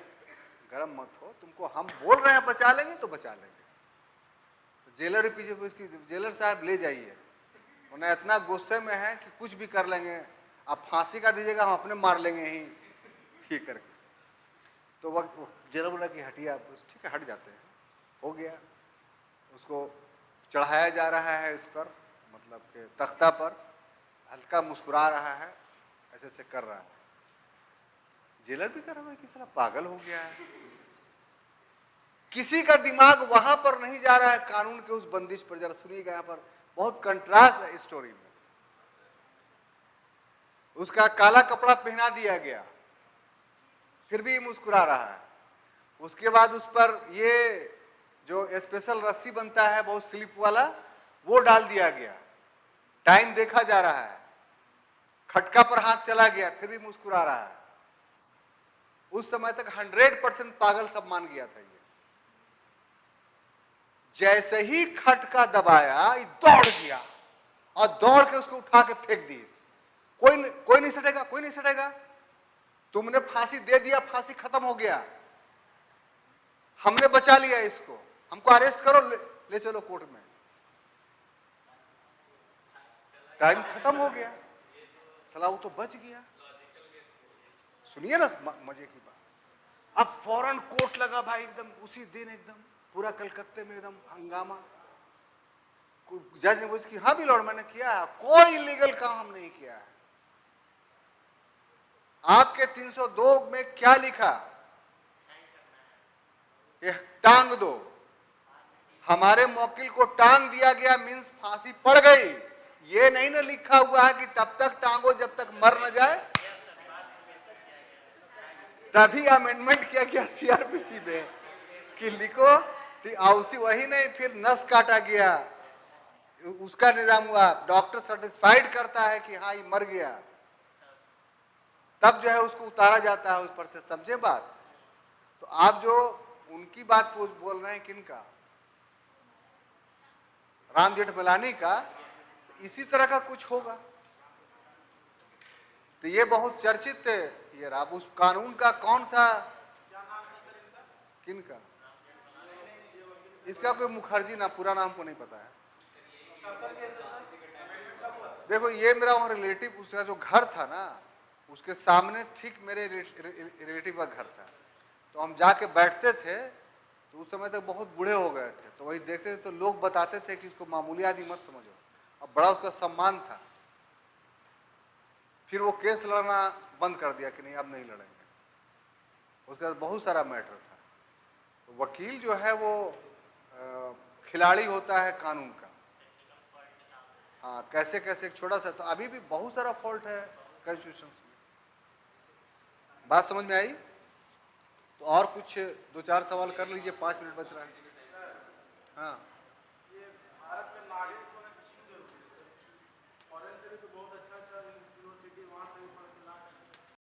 गरम मत हो, तुमको हम बोल रहे हैं बचा लेंगे तो बचा लेंगे। जेलर ही पीछे उसकी, जेलर साहब ले जाइए, उन्हें इतना गुस्से में है कि कुछ भी कर लेंगे, आप फांसी का दीजिएगा हम अपने मार लेंगे यहीं ही करके। तो वह जेलर बोला कि हटिए आप, ठीक है हट जाते हैं, हो गया। उसको चढ़ाया जा रहा है इस पर, मतलब कि तख्ता पर, हल्का मुस्कुरा रहा है, ऐसे ऐसे कर रहा है। जेलर भी कर रहा है कि साला पागल हो गया है। किसी का दिमाग वहां पर नहीं जा रहा है कानून के उस बंदिश पर। जरा सुनिएगा, यहाँ पर बहुत कंट्रास्ट है स्टोरी में। उसका काला कपड़ा पहना दिया गया, फिर भी मुस्कुरा रहा है। उसके बाद उस पर ये जो स्पेशल रस्सी बनता है बहुत स्लिप वाला, वो डाल दिया गया। टाइम देखा जा रहा है, खटका पर हाथ चला गया, फिर भी मुस्कुरा रहा है। उस समय तक 100% पागल सब मान गया था ये। जैसे ही खटका दबाया, ये दौड़ गया और दौड़ के उसको उठा के फेंक दी। कोई नहीं सटेगा, कोई नहीं सटेगा, तुमने फांसी दे दिया, फांसी खत्म हो गया, हमने बचा लिया इसको, हमको अरेस्ट करो, ले चलो कोर्ट में। टाइम खत्म हो गया, साला वो तो बच गया। सुनिए ना मजे की बात। अब फौरन कोर्ट लगा भाई, एकदम उसी दिन एकदम पूरा कलकत्ते में एकदम हंगामा। जज ने पूछा कि हाँ भी लॉर्ड मैंने किया है, कोई इलीगल काम हम नहीं किया है। आपके 302 में क्या लिखा? ये टांग दो। हमारे वकील को टांग दिया गया मींस फांसी पड़ गई। ये नहीं ना लिखा हुआ है कि तब तक टांगो जब तक मर न जाए। तभी अमेंडमेंट किया गया सीआरपीसी में कि लिखो, उसी वही नहीं, फिर नस काटा गया, उसका निजाम हुआ। डॉक्टर सर्टिफाइड करता है कि हाँ ये मर गया, तब जो है उसको उतारा जाता है उस पर से। समझे बात? तो आप जो उनकी बात बोल रहे हैं, किनका? राम जेठमलानी का। इसी तरह का कुछ होगा। तो ये बहुत चर्चित ये रहा। उस कानून का कौन सा, किनका? इसका कोई मुखर्जी ना, पूरा नाम को नहीं पता है। देखो ये मेरा वहाँ रिलेटिव, उसका जो घर था ना, उसके सामने ठीक मेरे रिलेटिव का घर था। तो हम जाके बैठते थे, तो उस समय तक बहुत बूढ़े हो गए थे, तो वही देखते थे, तो लोग बताते थे कि इसको मामूली आदमी मत समझो। अब बड़ा उसका सम्मान था। फिर वो केस लड़ना बंद कर दिया कि नहीं अब नहीं लड़ेंगे। उसके बाद बहुत सारा मैटर था। तो वकील जो है वो खिलाड़ी होता है कानून का। हाँ, कैसे कैसे एक छोटा सा, तो अभी भी बहुत सारा फॉल्ट है कॉन्स्टिट्यूशन में। बात समझ में आई? तो और कुछ 2-4 सवाल कर लीजिए, 5 मिनट बच रहा है। हाँ।